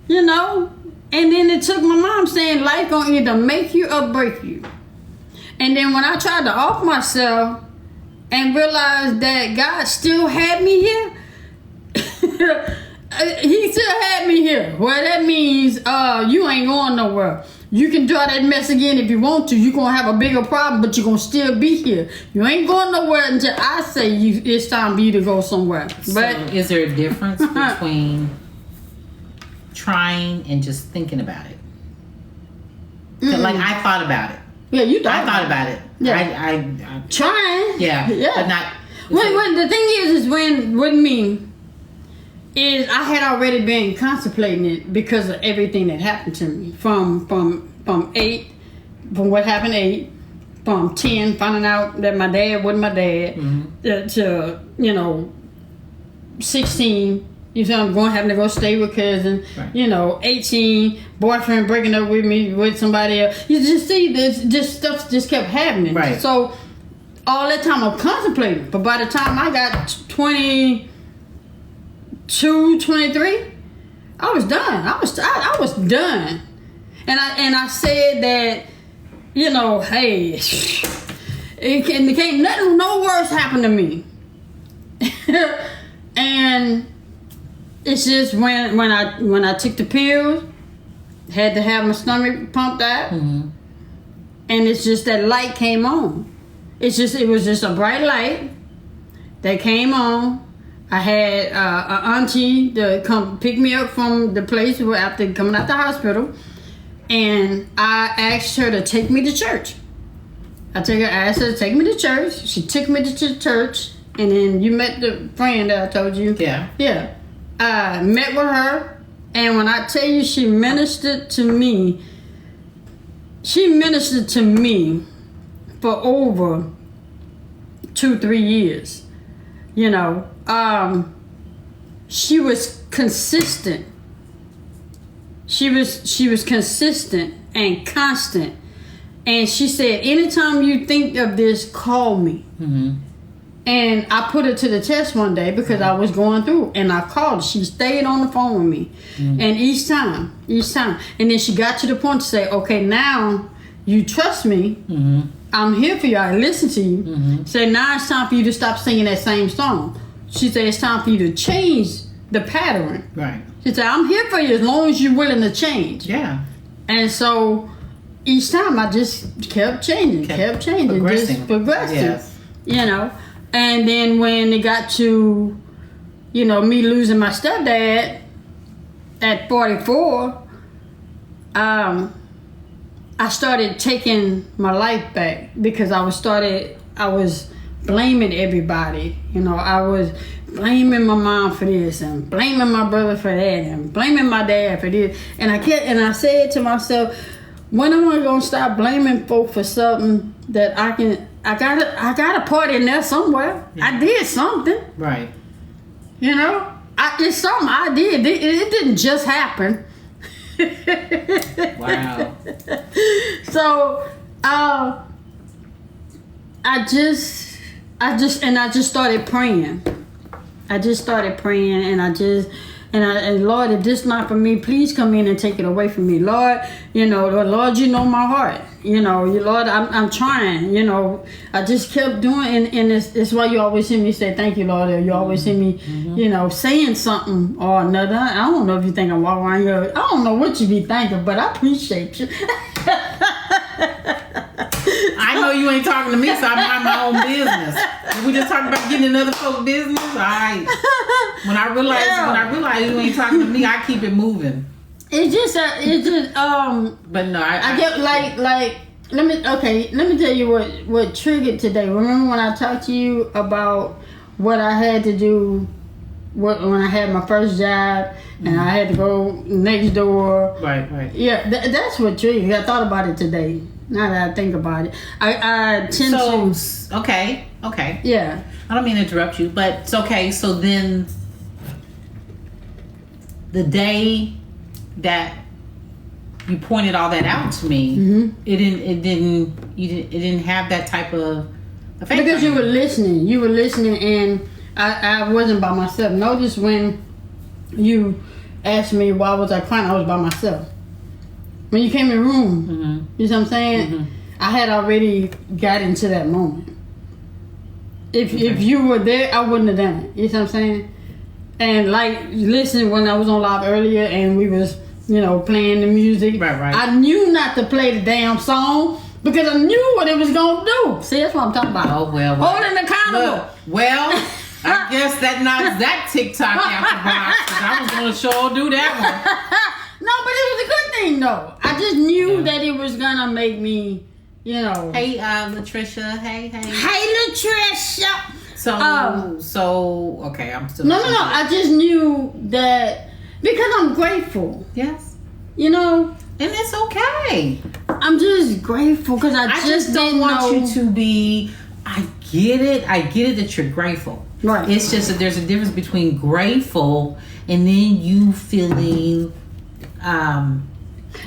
You know? And then it took my mom saying life gonna either make you or break you. And then when I tried to off myself and realized that God still had me here, he still had me here. Well, that means you ain't going nowhere. You can draw that mess again if you want to. You're going to have a bigger problem, but you're going to still be here. You ain't going nowhere until I say it's time for you to go somewhere. But is there a difference between trying and just thinking about it? Like, I thought about it. Yeah, you thought. I thought about it. Yeah. I trying. Yeah. But not. When the thing is when with me is I had already been contemplating it because of everything that happened to me from what happened 8 from 10, finding out that my dad wasn't my dad, to, 16, having to go stay with cousins, right. 18, boyfriend breaking up with me with somebody else. You just see this, just stuff just kept happening. Right. So all that time I'm contemplating, but by the time I got 22, 23, I was done. I was done. And I said that, hey, no worse happened to me. And it's just when I took the pills, had to have my stomach pumped out, and it's just that light came on. It was just a bright light that came on. I had an auntie to come pick me up from the place after coming out the hospital, and I asked her to take me to church. I asked her to take me to church. She took me to church, and then you met the friend that I told you. Yeah. Yeah. I met with her, and when I tell you she ministered to me for over 2-3 years. She was consistent. She was consistent and constant. And she said, anytime you think of this, call me. And I put her to the test one day because I was going through, and I called her. She stayed on the phone with me. And each time. And then she got to the point to say, okay, now you trust me. I'm here for you. I listen to you. Say, now it's time for you to stop singing that same song. She said, it's time for you to change the pattern. Right. She said, I'm here for you as long as you're willing to change. Yeah. And so each time I just kept changing, progressing. just progressing. Yes. And then when it got to, me losing my stepdad at 44, I started taking my life back because I was blaming everybody. I was blaming my mom for this and blaming my brother for that and blaming my dad for this. And I said to myself, when am I gonna stop blaming folk for something that I got a part in there somewhere. Yeah. I did something. Right. It's something I did. It didn't just happen. Wow. So, I just started praying. And Lord, if this not for me, please come in and take it away from me. Lord, Lord, you know my heart. Lord, I'm trying, I just kept doing, and it's why you always hear me say, thank you, Lord, or you always hear me, saying something or another. I don't know if you think I'm walking around here. I don't know what you be thinking, but I appreciate you. I know you ain't talking to me, so I mind my own business. We just talking about getting in other folks' business. All right. When I realize you ain't talking to me, I keep it moving. But no, I get like let me tell you what triggered today. Remember when I talked to you about what I had to do when I had my first job and I had to go next door. Right. Yeah, that's what triggered. I thought about it today. Now that I think about it, I tend to. Okay. Yeah. I don't mean to interrupt you, but it's okay. So then, the day that you pointed all that out to me, it didn't have that type of effect. Because you were listening, and I wasn't by myself. Notice when you asked me why was I crying, I was by myself. When you came in the room, you know what I'm saying? I had already got into that moment. If you were there, I wouldn't have done it. You know what I'm saying? And listen, when I was on live earlier and we was, playing the music. Right. I knew not to play the damn song because I knew what it was going to do. See, that's what I'm talking about. Oh, well. Holding accountable. Well, I guess that knocks that TikTok out the box because I was going to sure do that one. No, but it was a good thing, though. I just knew that it was going to make me, Hey, Latricia. Hey. Hey, Latricia. So, okay, I'm still... No. I just knew that because I'm grateful. Yes. And it's okay. I'm I'm just grateful because I just don't want know. you to be. I get it that you're grateful. Right. It's just that there's a difference between grateful and then you feeling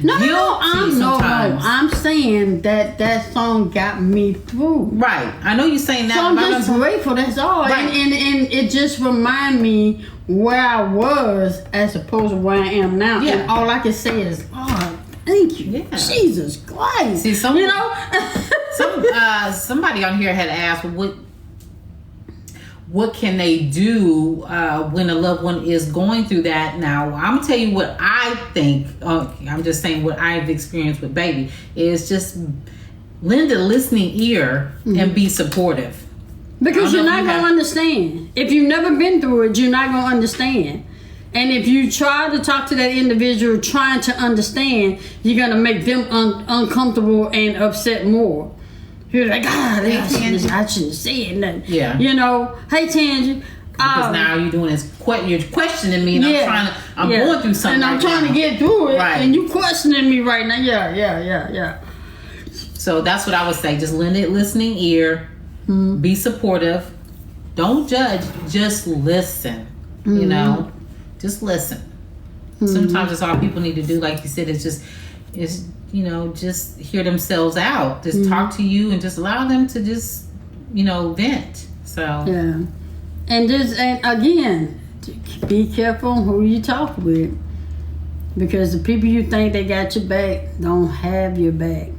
No, sometimes. I'm saying that song got me through. Right. I know you're saying that. So I'm just grateful, that's all. Right. And it just remind me where I was as opposed to where I am now. Yeah. And all I can say is, oh, thank you. Yeah. Jesus Christ. See, you know? Somebody on here had asked what can they do when a loved one is going through that. Now, I'm going to tell you what I think. I'm just saying what I've experienced with baby is just lend a listening ear and be supportive. Because you're not going to understand. If you've never been through it, you're not going to understand. And if you try to talk to that individual trying to understand, you're going to make them uncomfortable and upset more. You're like, God, I shouldn't have said nothing. Yeah. You know, hey, Tangie. Because now you're doing this, you're questioning me, and I'm going through something. And I'm trying to get through it, and you questioning me right now. Yeah. So that's what I would say. Just lend a listening ear. Be supportive. Don't judge. Just listen. You know, just listen. Sometimes that's all people need to do. Like you said, just hear themselves out. Just talk to you and just allow them to just, vent. So yeah, and again, be careful who you talk with, because the people you think they got your back don't have your back.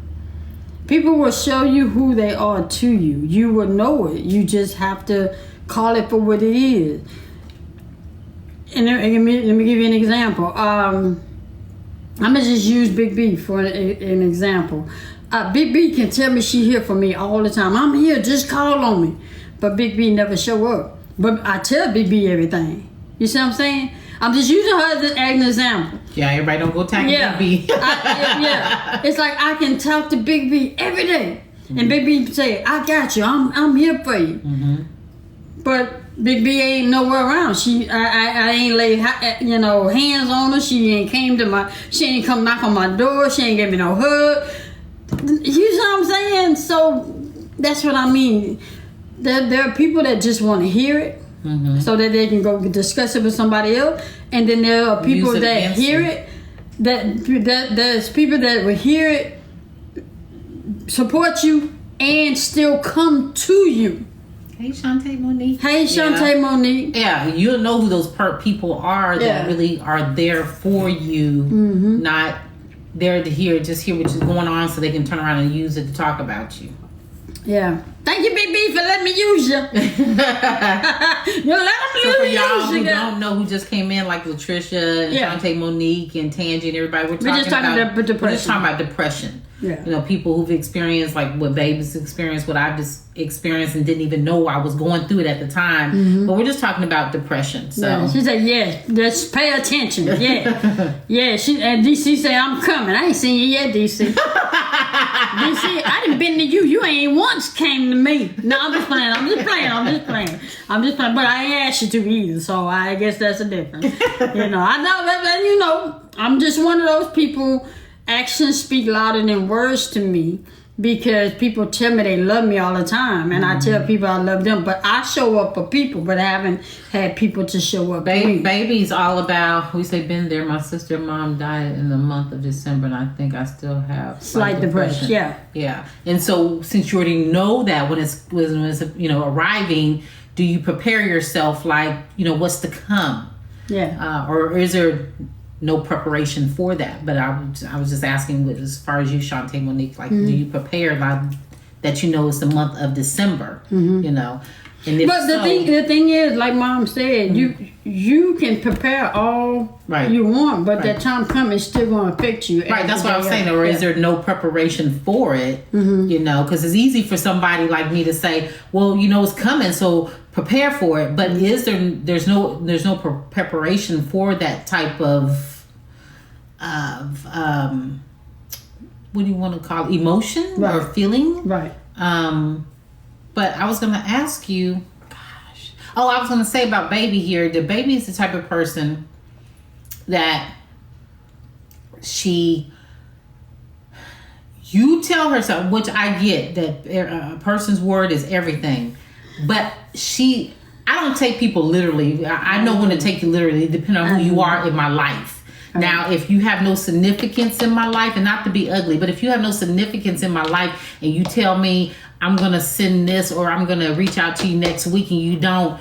People will show you who they are to you. You will know it. You just have to call it for what it is. And let me give you an example. I'm gonna just use Big B for an example. Big B can tell me she here for me all the time. I'm here, just call on me. But Big B never show up. But I tell Big B everything. You see what I'm saying? I'm just using her as an example. Yeah, everybody don't go talk to Big B. Yeah, it's like I can talk to Big B every day, and Big B say, "I got you. I'm here for you." But Big B ain't nowhere around. I ain't laid hands on her. She ain't come knock on my door. She ain't give me no hug. You know what I'm saying? So that's what I mean. There are people that just want to hear it. So that they can go discuss it with somebody else, and then there are people that hear it. There's people that will hear it, support you, and still come to you. Hey, Shantae Monique. Hey, Shantae Monique. Yeah, you'll know who those people are that really are there for you, not there to hear what's going on, so they can turn around and use it to talk about you. Yeah. Thank you, Big B, for letting me use you. You let them use for you. y'all who don't know who just came in, like Latricia and Shantae Monique and Tangie and everybody, we're just talking about depression. We're just talking about depression. Yeah. People who've experienced like what Baby's experienced, what I've just experienced, and didn't even know I was going through it at the time. But we're just talking about depression. So she said, "Yes, just pay attention." Yeah. She and DC said, "I'm coming." I ain't seen you yet, DC. DC, I done been to you. You ain't once came to me. No, I'm just playing. But I ain't asked you to either, so I guess that's a difference. I know. I'm just one of those people. Actions speak louder than words to me, because people tell me they love me all the time, and I tell people I love them, but I show up for people, but I haven't had people to show up. Baby's all about, we say, been there. My sister and mom died in the month of December, and I think I still have slight depression. Yeah. And so since you already know that when it's arriving, do you prepare yourself like, what's to come? Yeah. Or is there no preparation for that? But I was just asking, as far as you, Shantae Monique, like, do you prepare like that? It's the month of December, And but the thing is, like Mom said, you can prepare all you want, but that time comes, it's still going to affect you. Right, that's what I was saying. Or is there no preparation for it? Because it's easy for somebody like me to say, well, it's coming, so prepare for it. But there's no preparation for that type of what do you want to call it? Emotion or feeling? Right. But I was going to ask you, I was going to say about Baby here. The Baby is the type of person that You tell her something, which I get that a person's word is everything, but I don't take people literally. I know when to take you literally, depending on who you are in my life. Now, if you have no significance in my life, and not to be ugly, but if you have no significance in my life and you tell me I'm going to send this or I'm going to reach out to you next week and you don't,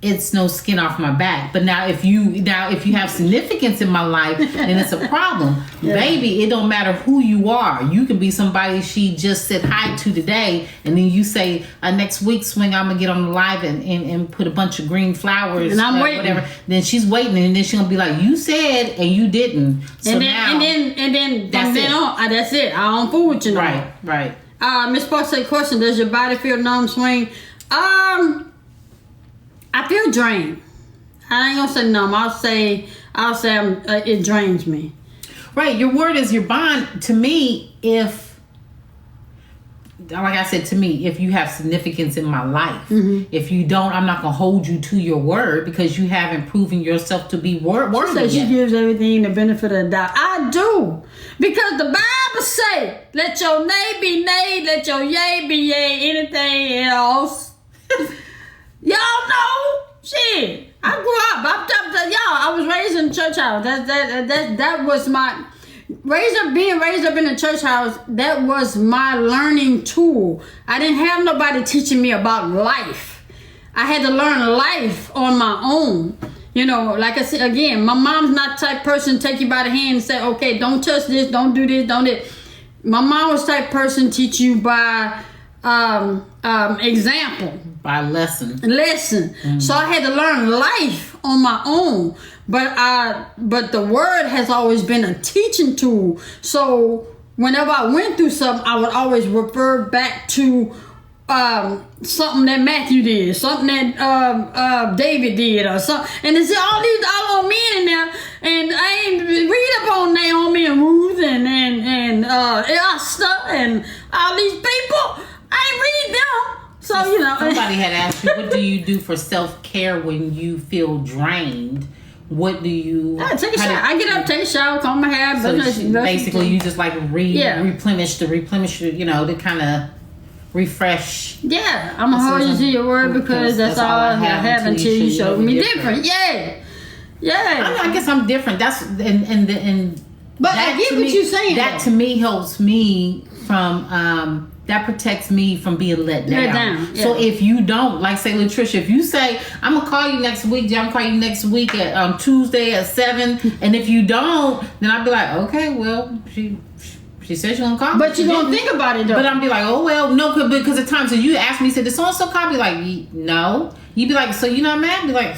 it's no skin off my back. But now if you have significance in my life, then it's a problem. Baby, it don't matter who you are. You can be somebody she just said hi to today, and then you say, next week, Swing, I'm going to get on the live and put a bunch of green flowers. And I'm waiting. Whatever. Then she's waiting, and then she's going to be like, you said and you didn't. So and then from then on, that's it. I don't fool with you no more. Right. Miss Park said, question, does your body feel numb, Swing? I feel drained. I ain't gonna say numb. I'll say it drains me. Right. Your word is your bond. To me, if you have significance in my life, if you don't, I'm not gonna hold you to your word because you haven't proven yourself to be worthy. She gives everything the benefit of the doubt. I do, because the Bible say, "Let your nay be nay, let your yea be yea." Anything else? Y'all know, shit. I grew up. I was raised in the church house. That was my being raised up in the church house. That was my learning tool. I didn't have nobody teaching me about life. I had to learn life on my own. You know, like I said again, my mom's not the type person to take you by the hand and say, "Okay, don't touch this, don't do this, don't it." My mom was the type person teach you by example. By lesson. So I had to learn life on my own, but the word has always been a teaching tool. So whenever I went through something, I would always refer back to something that Matthew did, something that David did, or something. And they say all these old men in there, and I ain't read up on Naomi and Ruth and Esther and all these people. I ain't read them. So, you know. Somebody had asked you, what do you do for self-care when you feel drained? What do you... take a shower. I get up, take a shower, comb my hair. So basically, you just like replenish to kind of refresh. Yeah, I'm going to hold you to your word because that's all I have until you show me different. Yeah. I guess I'm different. That's... But I get what you're saying. That to me helps me from... that protects me from being let down. So if you don't, like say Latricia, if you say, I'm going to call you next week, I'm going to call you next week at Tuesday at 7, and if you don't, then I'll be like, okay, well, she said she's going to call me. But you're going to think about it though. But I'll be like, oh, well, no, because at times, so you ask me, said, did so-and-so call me? Like, no. You'd be like, so you not mad? Be like,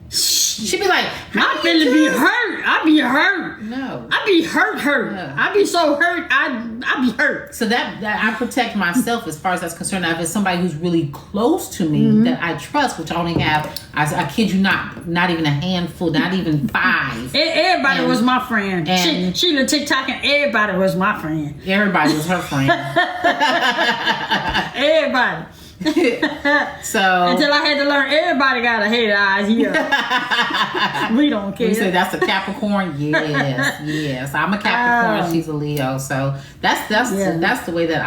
she'd be like, I feel be hurt. I be hurt. No. I be hurt. No. I be so hurt. I be hurt. So that I protect myself as far as that's concerned. Now, if it's somebody who's really close to me that I trust, which I only have, I kid you not even a handful, not even 5. Everybody was my friend. She the TikTok and everybody was my friend. Everybody was her friend. Everybody. So until I had to learn everybody got a head, eyes, here. We don't care. You said that's a Capricorn. Yes. I'm a Capricorn. She's a Leo. So that's the way that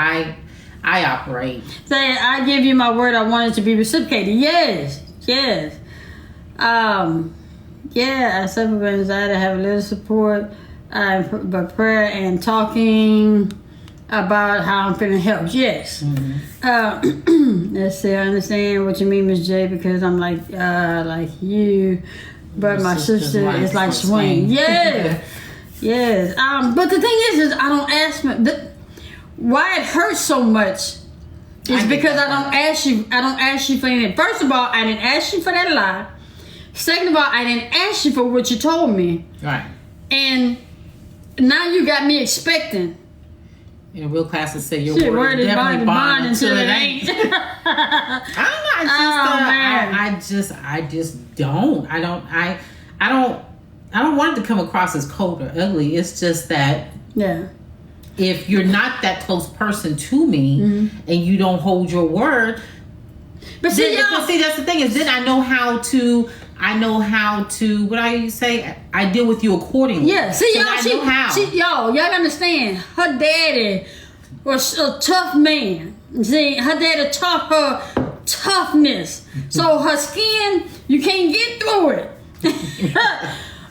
I operate. Say, I give you my word. I want it to be reciprocated. Yes. I suffer with anxiety. I have a little support, but prayer and talking about how I'm feeling helps. Yes. Let's see. I understand what you mean, Miss J, because I'm like you, but my sister is like Swing. Yes. But the thing is I don't ask why it hurts so much is because I don't ask you. I don't ask you for anything. First of all, I didn't ask you for that lie. Second of all, I didn't ask you for what you told me. Right. And now you got me expecting. In real classes say your word is definitely bond until it ain't. I don't want it to come across as cold or ugly. It's just that if you're not that close person to me and you don't hold your word, but see, that's the thing is then I know how to I know how to, what I say, I deal with you accordingly. Yeah, see, so y'all understand, her daddy was a tough man. See, her daddy taught her toughness. So her skin, you can't get through it.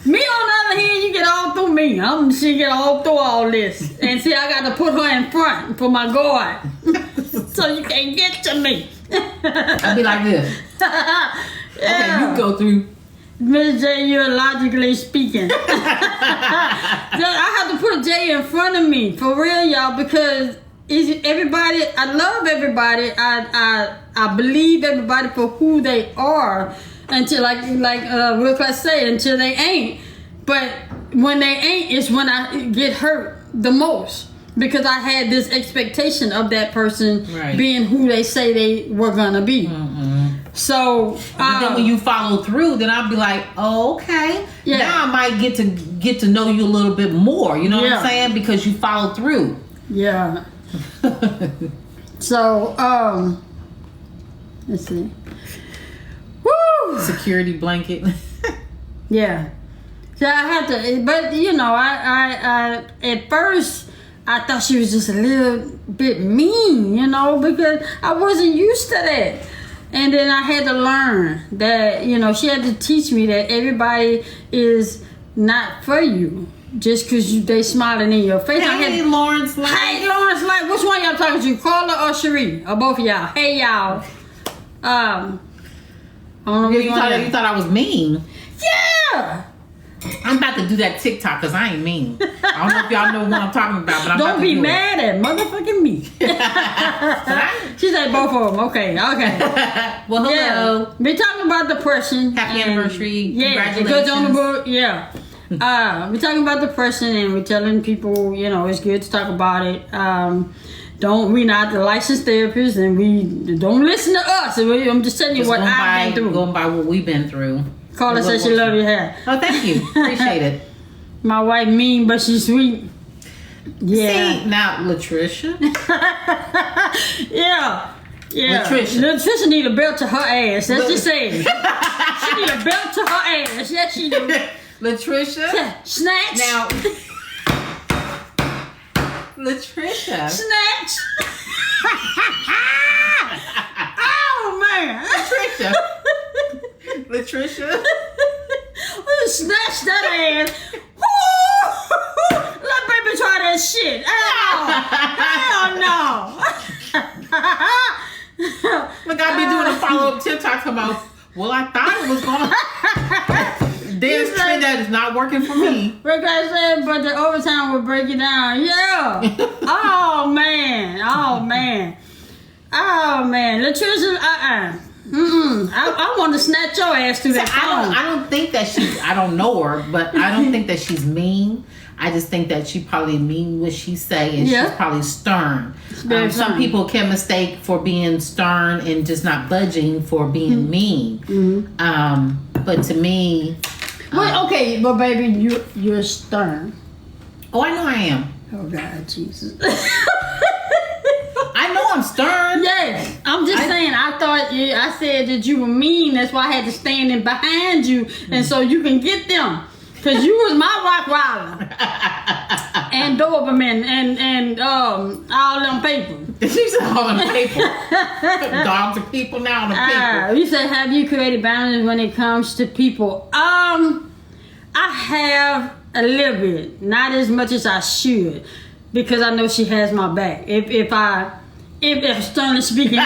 Me, on the other hand, you get all through me. She get all through all this. And see, I got to put her in front for my guard. So you can't get to me. I'll be like this. Okay, you go through. Miss J, you're logically speaking. I have to put J in front of me, for real, y'all, because everybody, I love everybody. I believe everybody for who they are until, like Real Class say, until they ain't. But when they ain't is when I get hurt the most. Because I had this expectation of that person being who they say they were gonna be. So, but then when you follow through, then I'll be like, oh, okay. Yeah. Now I might get to know you a little bit more. You know what I'm saying? Because you follow through. Yeah. So, let's see. Woo! Security blanket. Yeah. So I had to, but you know, I at first I thought she was just a little bit mean, you know, because I wasn't used to that. And then I had to learn that, you know, she had to teach me that everybody is not for you just because they smiling in your face. Hey, Lawrence Light. Hey, Lawrence Light. Which one y'all talking to? Carla or Cherie? Or both of y'all? Hey, y'all. I don't know. You thought I was mean? Yeah. I'm about to do that TikTok because I ain't mean. I don't know if y'all know what I'm talking about, but I'm don't be mad at motherfucking me. She said both of them. Okay. Well, hello. We talking about depression. Happy anniversary. Yeah, because on the book. Yeah. We're talking about depression and we're telling people, you know, it's good to talk about it. We're not the licensed therapists and we don't listen to us. I'm just telling you what I've been through. Going by what we've been through. Carla said she love your hair. Oh, thank you. Appreciate it. My wife mean, but she's sweet. Yeah. See, now, Latricia. Yeah. Latricia need a belt to her ass. That's just saying. She need a belt to her ass. Yes, she do. Latricia. Snatch. Now. Latricia. Snatch. Oh, man. Latricia. Snatch that ass. Let baby try that shit. Hell no. Look, I be doing a follow-up TikTok about, well, I thought it was going to. This trend that is not working for me. Rick, I said, but the overtime will break it down. Yeah. Oh, man. Latricia, I want to snatch your ass through that phone. I don't think that I don't know her, but I don't think that she's mean. I just think that she probably mean what she say, and she's probably stern. Some people can mistake for being stern and just not budging for being mean. But to me... okay, but baby, you're stern. Oh, I know I am. Oh, God, Jesus. I know I'm stern. Yes, I'm just saying. I said that you were mean. That's why I had to stand in behind you, and so you can get them. Cause you was my Rottweiler and Doberman and all them people. She said all them people. Dogs are people now. The people. You said, have you created boundaries when it comes to people? I have a little bit, not as much as I should, because I know she has my back. If sternly speaking,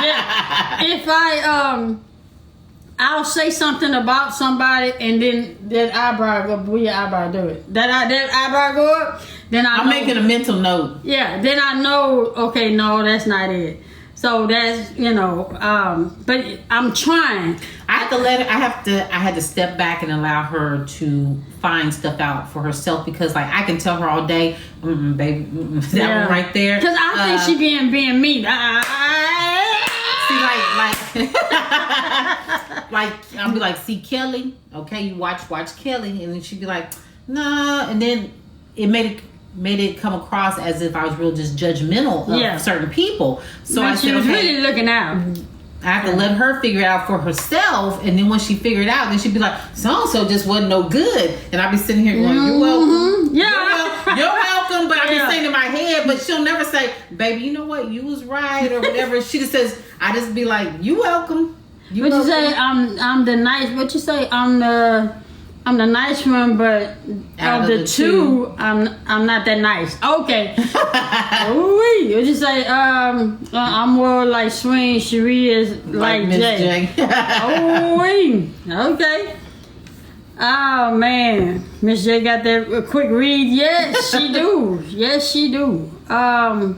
I'll say something about somebody and then that eyebrow go, where your eyebrow do it? That eyebrow go up, then I'm making a mental note. Yeah, then I know, okay, no, that's not it. So that's, but I'm trying. I have to let her, I had to step back and allow her to find stuff out for herself, because like I can tell her all day, baby, that one right there. Because I think she being mean. See, like I'll be like, see Kelly, okay, you watch Kelly, and then she'd be like, nah, and then it made it come across as if I was real just judgmental of certain people. So I said, she was really looking out. I have to let her figure it out for herself, and then when she figured it out, then she'd be like, so-and-so just wasn't no good. And I'd be sitting here going, you're welcome. Yeah. You're welcome, but I'd be saying in my head, but she'll never say, baby, you know what, you was right, or whatever. She just says, I just be like, you welcome. What you say? I'm the nice. What you say? I'm the nice one, but Out of the two, I'm not that nice. Okay. Ooh, what you say? I'm more like Swing. Cherie is like Miss Jay. Okay. Oh man, Miss J got that quick read. Yes, she do. Yes, she do. But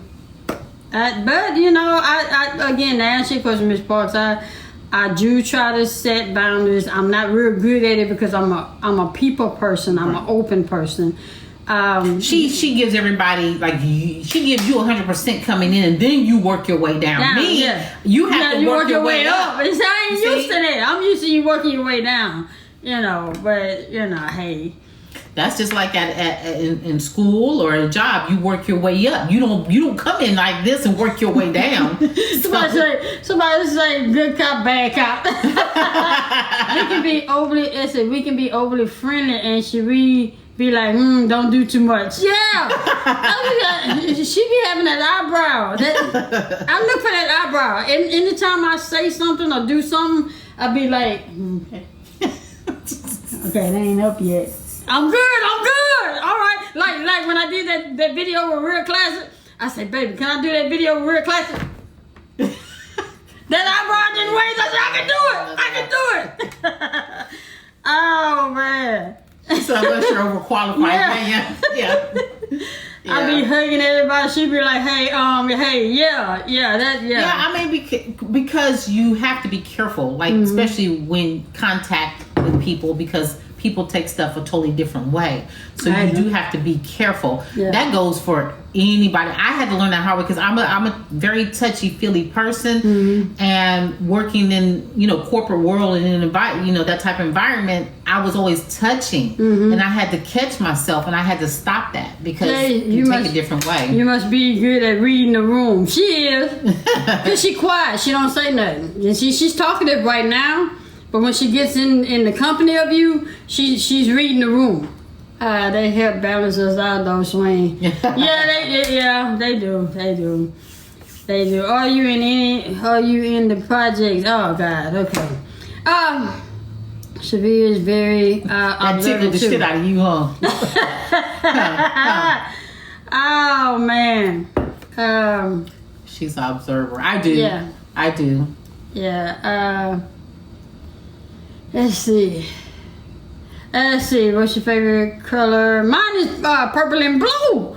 you know, I again to answer your question, Miss Parks, I do try to set boundaries. I'm not real good at it because I'm a people person. I'm an open person. She gives everybody like she gives you 100% coming in, and then you work your way down. Me, you have to work your way up. I ain't used to that. I'm used to you working your way down. You know, but you know, hey. That's just like in school or a job. You work your way up. You don't come in like this and work your way down. Somebody say good cop, bad cop. We can be overly friendly, and she be like, don't do too much. Yeah. She be having that eyebrow. I look for that eyebrow. And anytime I say something or do something, I be like, okay, that ain't up yet. I'm good. All right. Like when I did that video with Real Classic, I said, baby, can I do that video with Real Classic? That eyebrow didn't wait. I can do it. Oh, man. So unless you're overqualified, yeah. I be hugging everybody. She be like, hey, yeah. Yeah, I mean, because you have to be careful, like especially when contact with people, because people take stuff a totally different way. So you do have to be careful. Yeah. That goes for anybody. I had to learn that hard way because I'm a very touchy-feely person, and working in corporate world and in that type of environment, I was always touching, and I had to catch myself, and I had to stop that because you take a different way. You must be good at reading the room. She is, because she quiet. She don't say nothing, and she's talkative right now. But when she gets in the company of you, she's reading the room. They help balance us out, though, Swain. They do. Are you in the project? Oh God, okay. Shavia is very that tickled the shit out of you, huh? Oh man. She's an observer. I do. Yeah. I do. Yeah. Let's see. What's your favorite color? Mine is purple and blue.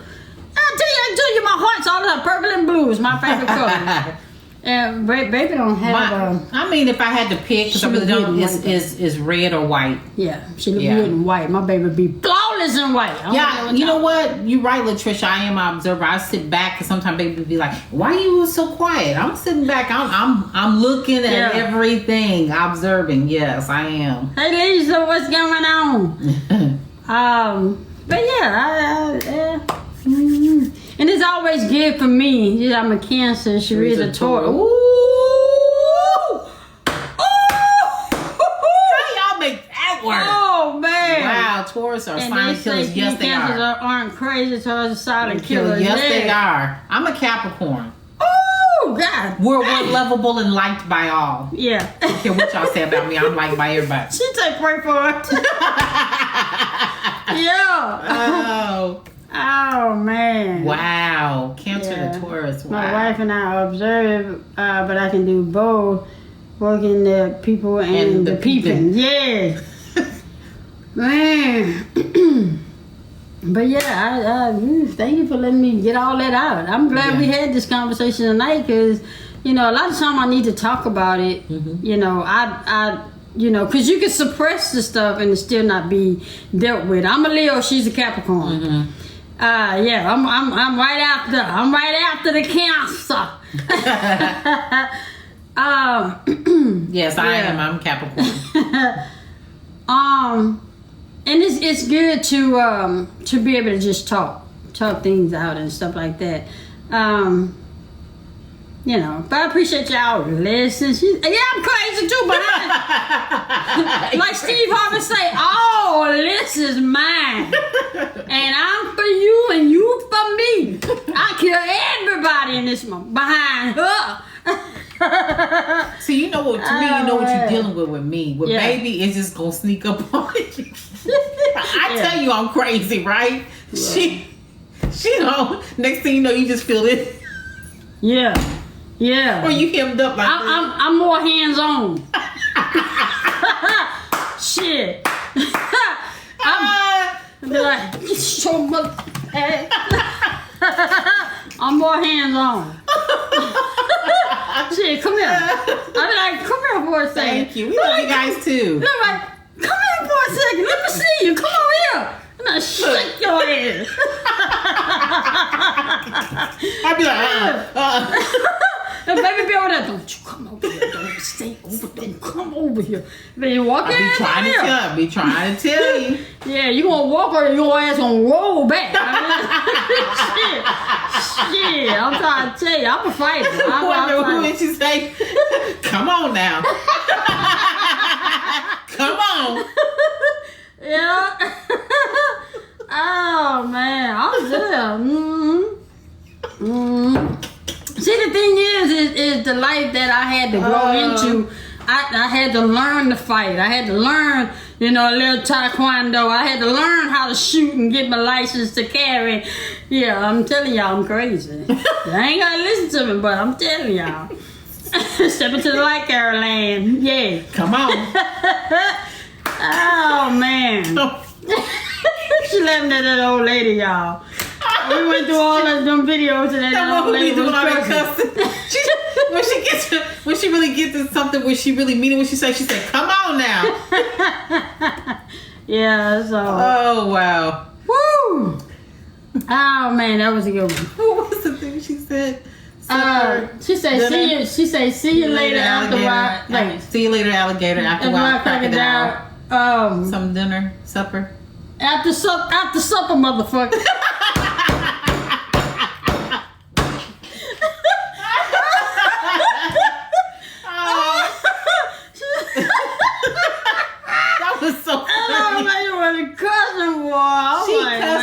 I tell you, my heart's all about purple and blue is my favorite color. And baby don't have. I mean, if I had to pick, because I really don't, is red or white. Yeah, she look good in white. My baby be flawless in white. Yeah, you know what? You're right, Latricia. I am an observer. I sit back, because sometimes baby be like, "Why you so quiet?" I'm sitting back. I'm looking at everything, observing. Yes, I am. Hey, Lisa, what's going on? But yeah, and it's always good for me. Yeah, I'm a Cancer. She reads a Taurus. Ooh! How y'all make that work? Oh man! Wow, Taurus are silent killers. Yes, they are. Cancers aren't crazy. Taurus are silent killers. Yes, they are. I'm a Capricorn. Oh God! We're lovable and liked by all. Yeah. I don't care what y'all say about me. I'm liked by everybody. She take pray for it. Yeah. Oh man! Wow, Cancer to Taurus. Wow. My wife and I observe, but I can do both, working the people and the peeping. Yeah, man. But yeah, I thank you for letting me get all that out. I'm glad we had this conversation tonight because a lot of time I need to talk about it. Because you can suppress the stuff and it still not be dealt with. I'm a Leo. She's a Capricorn. I'm right after. I'm right after the Cancer. Yes, I am. I'm Capricorn. And it's good to be able to just talk things out and stuff like that. you know, but I appreciate y'all listening. I'm crazy too, but like Steve Harvey say, all this is mine. And I'm for you and you for me. I kill everybody in this one behind her. See, you know what? To me, you know what you're dealing with me. With baby, it's just gonna sneak up on you. I tell you, I'm crazy, right? Yeah. She don't. Next thing you know, you just feel it. Yeah. Or you hemmed up like I'm more hands on. Shit. I'm like, show my I'm more hands on. Shit, come here. I be like, come here for a second. Thank you. We love you guys too. Look like, come here for a second. Let me see you. Come over here. I'm gonna shake your ass. I'd be like, The baby be over there. Don't you come over here. Don't stay over there. Come over here. Then you walk in. Be trying to tell you. Yeah, you gonna walk or your ass gonna roll back. Shit, I'm trying to tell you, I'm a fighter. Who did she say? Come on now. Come on. Yeah. Oh man, I was there. See, the thing is the life that I had to grow into. I had to learn to fight. I had to learn, a little taekwondo. I had to learn how to shoot and get my license to carry. Yeah, I'm telling y'all, I'm crazy. I ain't gotta listen to me, but I'm telling y'all. Step into the light, Caroline. Yeah. Come on. Oh man. She laughing at that old lady, y'all. We went through all of them videos and that old lady was cussing. When she really gets to something where she really mean it, when she said, come on now. Yeah, so. Oh, wow. Woo! Oh, man, that was a good one. What was the thing she said? She said, see you later after while. See you later, alligator, after while, crocodile. Some dinner, supper. After supper, motherfucker.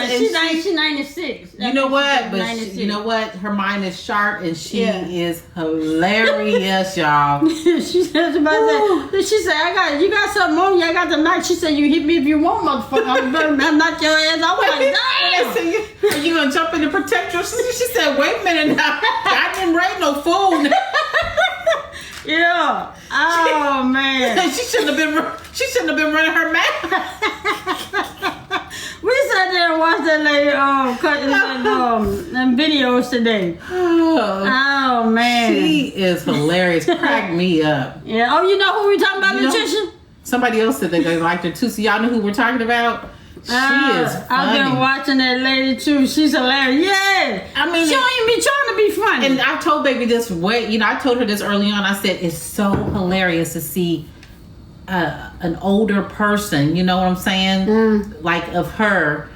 She's 96. You know what? You know what? Her mind is sharp and she is hilarious, y'all. She said, you got something on you. I got the knife. She said, you hit me if you want, motherfucker. I'm gonna knock your ass. I was like, damn. Are you gonna jump in and protect your sister? She said, wait a minute now. I didn't raise no fool. Yeah. Oh man. She shouldn't have been running her mouth. We sat there and watched that lady cutting them videos today. Oh man. She is hilarious. Crack me up. Yeah. Oh, you know who we talking about, Letitia? Somebody else said that they liked her too. So y'all know who we're talking about? She is funny. I've been watching that lady too. She's hilarious. Yeah. I mean, she don't even be trying to be funny. And I told baby this I told her this early on. I said it's so hilarious to see an older person. You know what I'm saying? Like of her.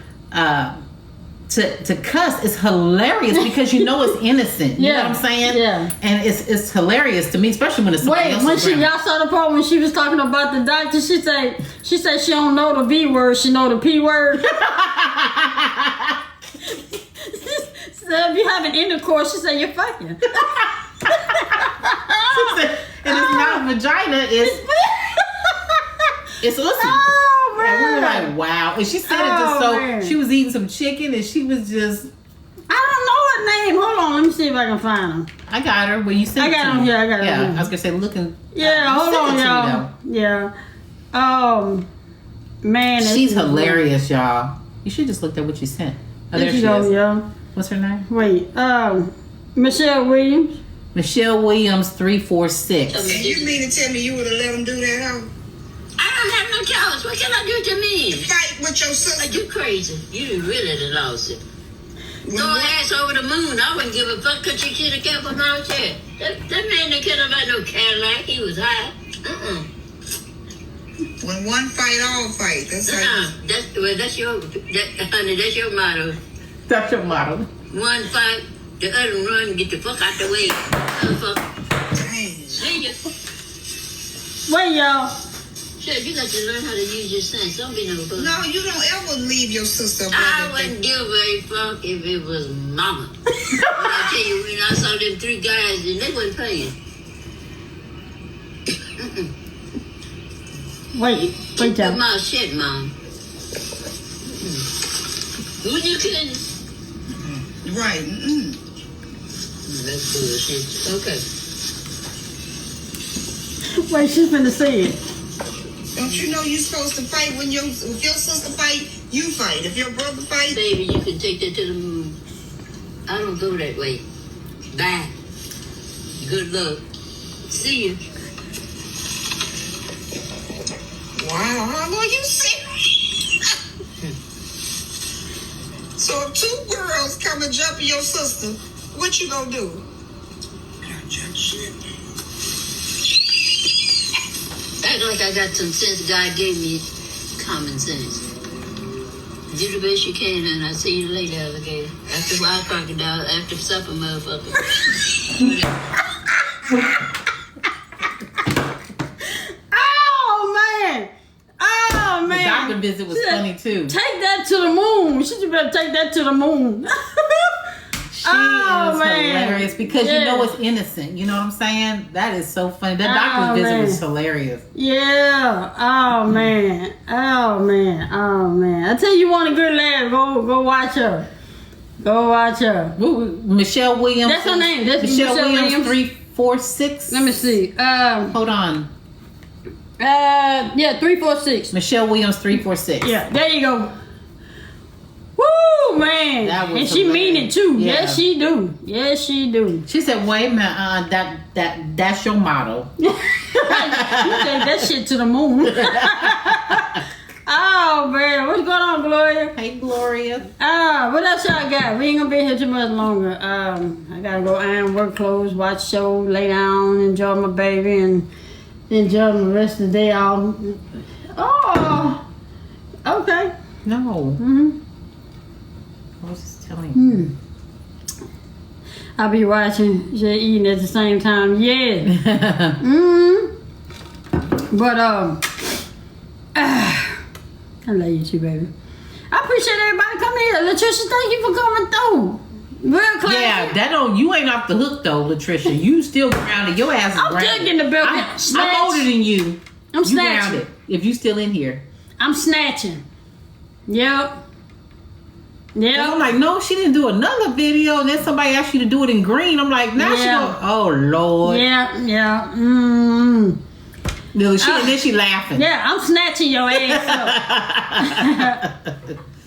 To cuss is hilarious because you know it's innocent. You know what I'm saying? Yeah. And it's hilarious to me, especially when it's somebody else's grandma. Y'all saw the part when she was talking about the doctor, she said she don't know the B word, she know the P word. So if you have an intercourse, she said you're fucking. She said, and it's not vagina, it's listen. And we were like, wow. And she said it just so. Man. She was eating some chicken and she was just. I don't know her name. Hold on. Let me see if I can find her. I got her. Well, you sent I got her. Yeah, I got her. Yeah, I was going to say looking. Yeah, hold on, y'all. Yeah. Man. She's hilarious, y'all. You should just look at what you sent. Oh, there she is. Yeah. What's her name? Wait. Michelle Williams. Michelle Williams 346. And you mean to tell me you would have let him do that, huh? I don't have no choice. What can I do to me? Fight with your sister. Are you crazy? You really done lost it. Throw her ass over the moon. I wouldn't give a fuck because she should have kept her mouth shut. That man didn't care about no Cadillac. He was high. When one fight, all fight. That's honey, that's your motto. That's your motto. One fight, the other run, get the fuck out the way. motherfucker. Dang. See ya. Wait, y'all. Shit, you got to learn how to use your sense. Don't be no fool. No, you don't ever leave your sister. I wouldn't give a fuck if it was mama. But I tell you, when I saw them 3 guys, and they wasn't playing. Wait, Keep your y'all. mouth shut, Mom. When you couldn't. Right. Mm-mm. That's bullshit. Okay. Wait, she's finna say it. Don't you know you're supposed to fight when if your sister fight, you fight. If your brother fight, Baby, you can take that to the moon. I don't go that way. Bye. Good luck. See you. wow, how are you serious? So if 2 girls come and jump your sister, what you gonna do? Shit. Act like I got some sense. God gave me common sense. Do the best you can, and I'll see you later, alligator. After a while, crocodile. After supper, motherfucker. Oh, man. Oh, The man. doctor visit was funny too. Take that to the moon. She better take that to the moon. She is hilarious because you know Yeah. it's innocent. You know what I'm saying? That is so funny. The Oh, doctor's visit man. was hilarious. Yeah. Oh, man. Oh, man. Oh, man. I tell you, want a good laugh, go watch her. Go watch her. Michelle Williams. That's her name. That's Michelle Michelle Williams. Williams. 346. Let me see. Hold on. Yeah, 346. Michelle Williams 346. Yeah, there you go. Woo, man. That was And she mean it too. Yeah. Yes, she do. Yes, she do. She said, "Wait a minute, that's your motto." You take that shit to the moon. Oh, man. What's going on, Gloria? Hey, Gloria. What else y'all got? We ain't gonna be here too much longer. I gotta go iron work clothes, watch show, lay down, enjoy my baby, and enjoy the rest of the day off. Oh, okay. No, Mm-hmm. I was just telling you. I'll be watching, she eating at the same time. Yeah. But I love you too, baby. I appreciate everybody coming here. Latricia, thank you for coming through. Real classy. Yeah, that don't. You ain't off the hook though, Latricia. You still grounded. Your ass is I'm grounded. taking the bill. I'm older than you. I'm You snatching. grounded. If you still in here. I'm snatching. Yep. And I'm Yep. like, no, she didn't do another video. And then somebody asked you to do it in green. I'm like, now she Yeah. go, oh Lord. Yeah. Yeah. And then she laughing. Yeah, I'm snatching your ass up.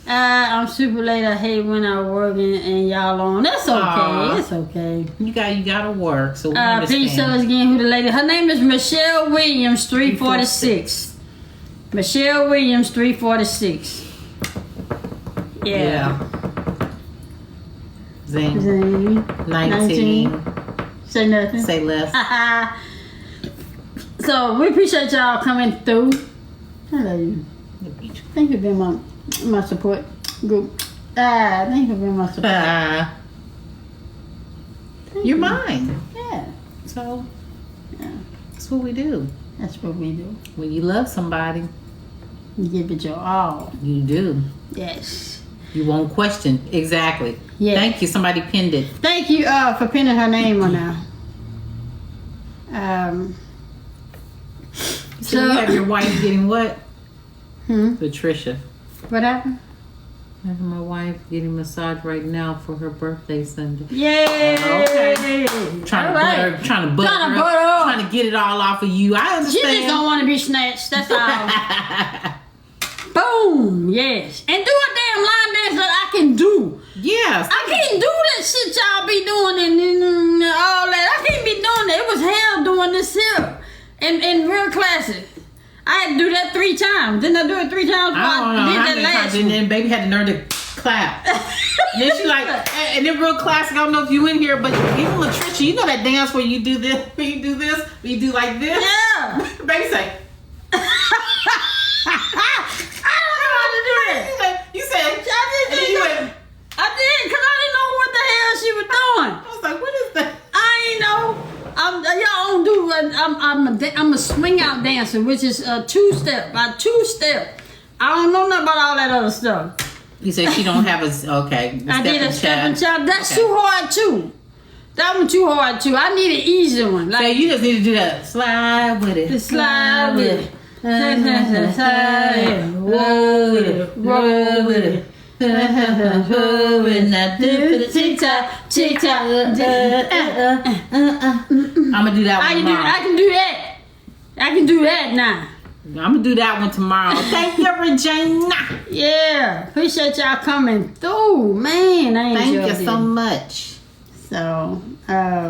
I'm super late. I hate when I work and y'all on. That's okay. Aw. It's okay. You gotta work. So we Please tell us understand. again who the lady. Her name is Michelle Williams, 346. Michelle Williams, 346. Yeah. Zing. Zing. 19. Say nothing. Say less. So we appreciate y'all coming through. I love you. Thank you for being my support group. Thank you for being my support. Thank You're you. mine. Yeah. So Yeah. that's what we do. That's what we do. When you love somebody, You give it your all. you do. Yes. You won't question. Exactly. Yeah. Thank you. Somebody pinned it. Thank you for pinning her name on there. So you have your wife getting what? Hmm? Patricia. What happened? I have my wife getting massage right now for her birthday Sunday. Yay! Okay. Trying to butter her up, trying to get it all off of you. I She understand. just don't want to be snatched. That's all. Boom! Yes. And do a damn line dance that I can do. Yes. I can't do that shit y'all be doing and all that. I can't be doing that. It was hell doing this here. And real classic. I had to do that 3 times. Didn't I do it 3 times? I don't know did how that many last times. And then baby had the nerve to clap. And then she like, and then real classic. I don't know if you in here, but even Latricia, you know that dance where you do this, where you do this, where you do like this. Yeah. Baby say. I don't know how to do that. You said. I did, And then you went. I did, because I didn't know what the hell she was doing. I was like, what is that? I ain't know. I'm a swing out dancer, which is a two-step. I don't know nothing about all that other stuff. You said she don't have a okay. I did a step and child. That's Okay. too hard too. That one too hard too. I need an easy one. So you just need to do that. Slide with it. Slide with it. Roll with it. Roll with it. TikTok. I'm gonna do that one tomorrow. I can do that. I can do that now. I'm gonna do that one tomorrow. Thank you, Regina. Yeah, appreciate y'all coming through, man. I Thank enjoyed you it. so much. So, but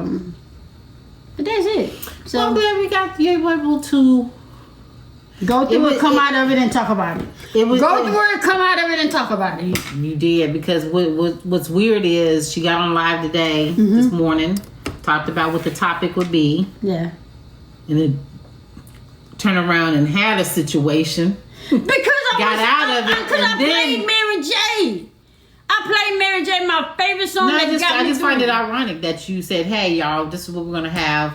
that's it. So I'm glad we got you able to go through it, come out of it, and talk about it. Go through it, come out of it, and talk about it. You did, because what's weird is she got on live today, this morning, talked about what the topic would be, Yeah. and then turned around and had a situation. Because I and then played Mary J. I played Mary J. My favorite song. I just find it ironic that you said, "Hey, y'all, this is what we're gonna have.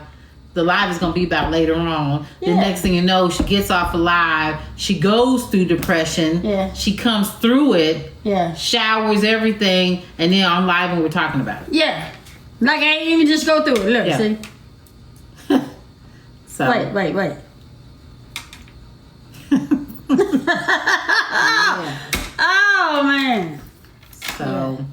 The live is gonna be about later on." Yeah. The next thing you know, she gets off a live. She goes through depression. Yeah. She comes through it. Yeah. Showers, everything, and then on live and we're talking about it. Yeah. Like I ain't even just go through it. Look, Yeah. see. So Wait. Oh man. So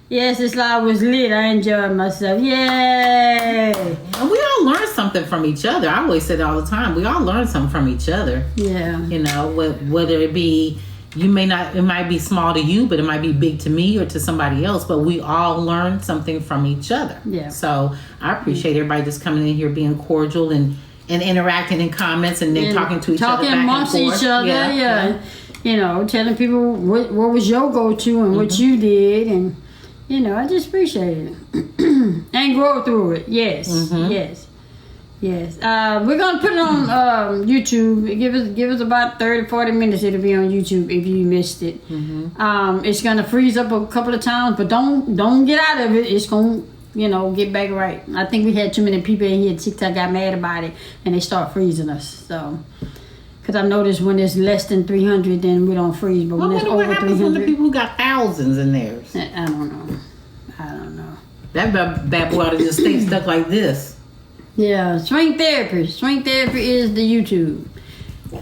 Yes, this live was lit. I enjoyed myself. Yay! and we all learn something from each other. I always say it all the time. We all learn something from each other. Yeah. You know, whether it be it might be small to you, but it might be big to me or to somebody else. But we all learn something from each other. Yeah. So I appreciate everybody just coming in here, being cordial and interacting in comments, and then talking to each other, talking back amongst and forth. each other. Yeah. You know, telling people what was your go-to and what you did, and you know, I just appreciate it and grow through it. Yes, yes. We're gonna put it on YouTube. Give us about 30-40 minutes. It'll be on YouTube if you missed it. It's gonna freeze up a couple of times, but don't get out of it. It's gonna get back right. I think we had too many people in here. TikTok got mad about it and they start freezing us. So. Because I noticed when it's less than 300, then we don't freeze. But when it's over 300, what happens when the people who got thousands in theirs? I don't know. That bad boy ought to just stay stuck like this. Yeah, swing therapy. Swing therapy is the YouTube.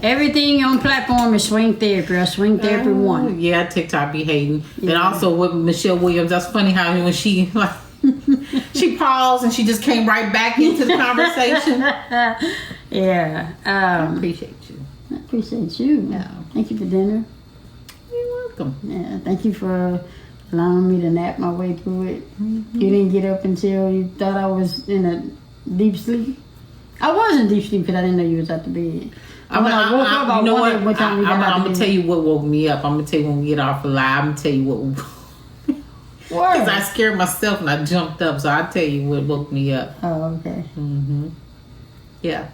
Everything on platform is swing therapy or swing therapy one. Yeah, TikTok be hating. And also with Michelle Williams, that's funny how when she she paused and she just came right back into the conversation. Yeah. I appreciate you. I appreciate you. Yeah. Thank you for dinner. You're welcome. Yeah, thank you for allowing me to nap my way through it. You didn't get up until you thought I was in a deep sleep. I was in deep sleep because I didn't know you was at the bed. When I woke up, I wondered what time we got out I'm the gonna bed. tell you what woke me up. I'm gonna tell you when we get off the live. I'm gonna tell you what. Because I scared myself and I jumped up, so I'll tell you what woke me up. Oh, okay. Yeah.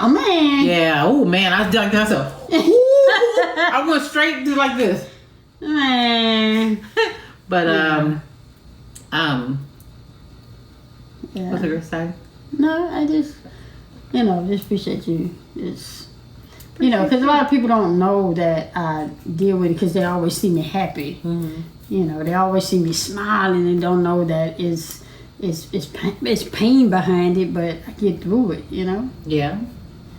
Oh man. Yeah. Oh man, I ducked myself. I went straight to like this. Man. But Yeah. what's I gonna say? No, I just just appreciate you. It's because a lot of people don't know that I deal with it because they always see me happy. They always see me smiling and don't know that it's pain behind it, but I get through it. Yeah.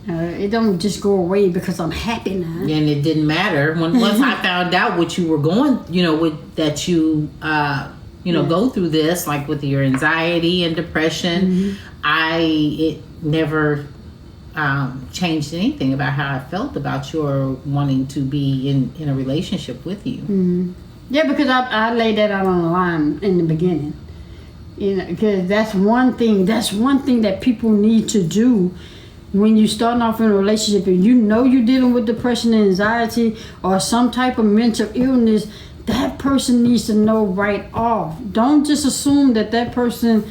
It don't just go away because I'm happy now. And it didn't matter once I found out what you were going, with that you, go through this, like with your anxiety and depression. It never changed anything about how I felt about your wanting to be in a relationship with you. Yeah, because I laid that out on the line in the beginning. Because that's one thing that people need to do when you starting off in a relationship and you're dealing with depression and anxiety or some type of mental illness. That person needs to know right off. Don't just assume that person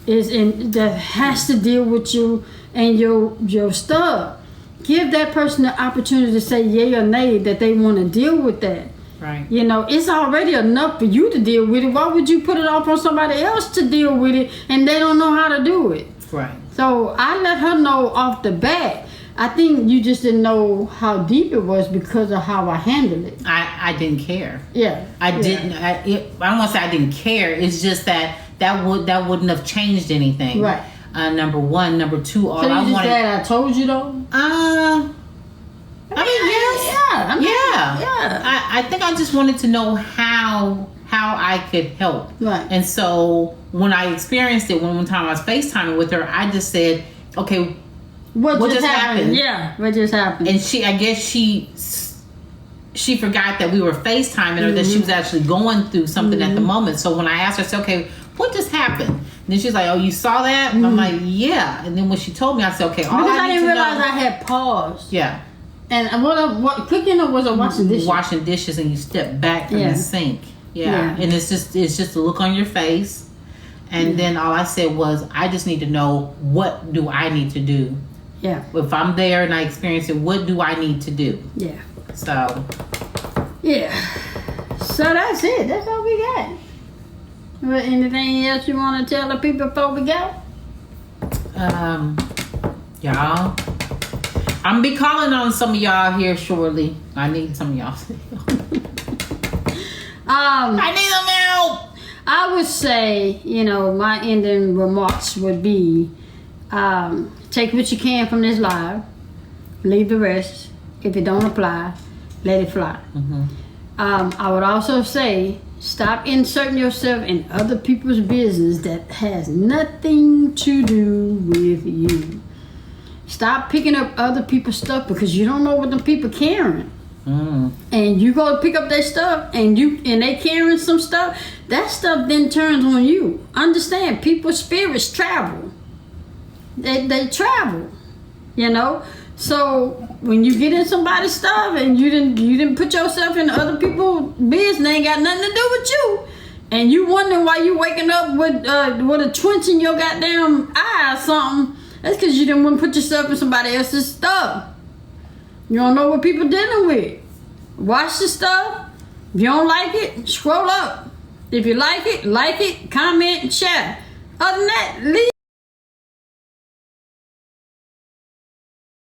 that has to deal with you and your stuff. Give that person the opportunity to say yay or nay that they want to deal with that. Right. You know, it's already enough for you to deal with it. Why would you put it off on somebody else to deal with it and they don't know how to do it? Right. So I let her know off the bat. I think you just didn't know how deep it was because of how I handled it. I didn't care. Yeah. I didn't. I don't want to say I didn't care. It's just that wouldn't have changed anything. Right. Number one. Number two. All So you I just wanted. glad I told you though? I mean, yes. Yeah. I think I just wanted to know how I could help. Right. And so when I experienced it, one time I was FaceTiming with her, I just said, okay, What just happened? happened? Yeah. What just happened? And I guess she forgot that we were FaceTiming or that she was actually going through something at the moment. So when I asked her, I said, okay, what just happened? And then she's like, oh, you saw that? And I'm like, yeah. And then when she told me, I said, okay, all because I I need didn't to realize know. I had paused. Yeah. And what cooking or was I washing dishes? Washing dishes and you step back from the sink. Yeah. And it's just a look on your face. And then all I said was, I just need to know, what do I need to do? Yeah. If I'm there and I experience it, what do I need to do? Yeah. So. Yeah. So that's it. That's all we got. Well, anything else you want to tell the people before we go? Y'all. I'm gonna be calling on some of y'all here shortly. I need some of y'all. I need some help. I would say, my ending remarks would be, take what you can from this live, leave the rest. If it don't apply, let it fly. I would also say, stop inserting yourself in other people's business that has nothing to do with you. Stop picking up other people's stuff because you don't know what the people carrying. And you go pick up their stuff and they carrying some stuff, that stuff then turns on you. Understand, people's spirits travel. They travel, So when you get in somebody's stuff and you didn't put yourself in other people's business, ain't got nothing to do with you, and you wondering why you waking up with a twinge in your goddamn eye or something, that's because you didn't want to put yourself in somebody else's stuff. You don't know what people dealing with. Watch the stuff. If you don't like it, scroll up. If you like it, comment, share. Other than that, leave.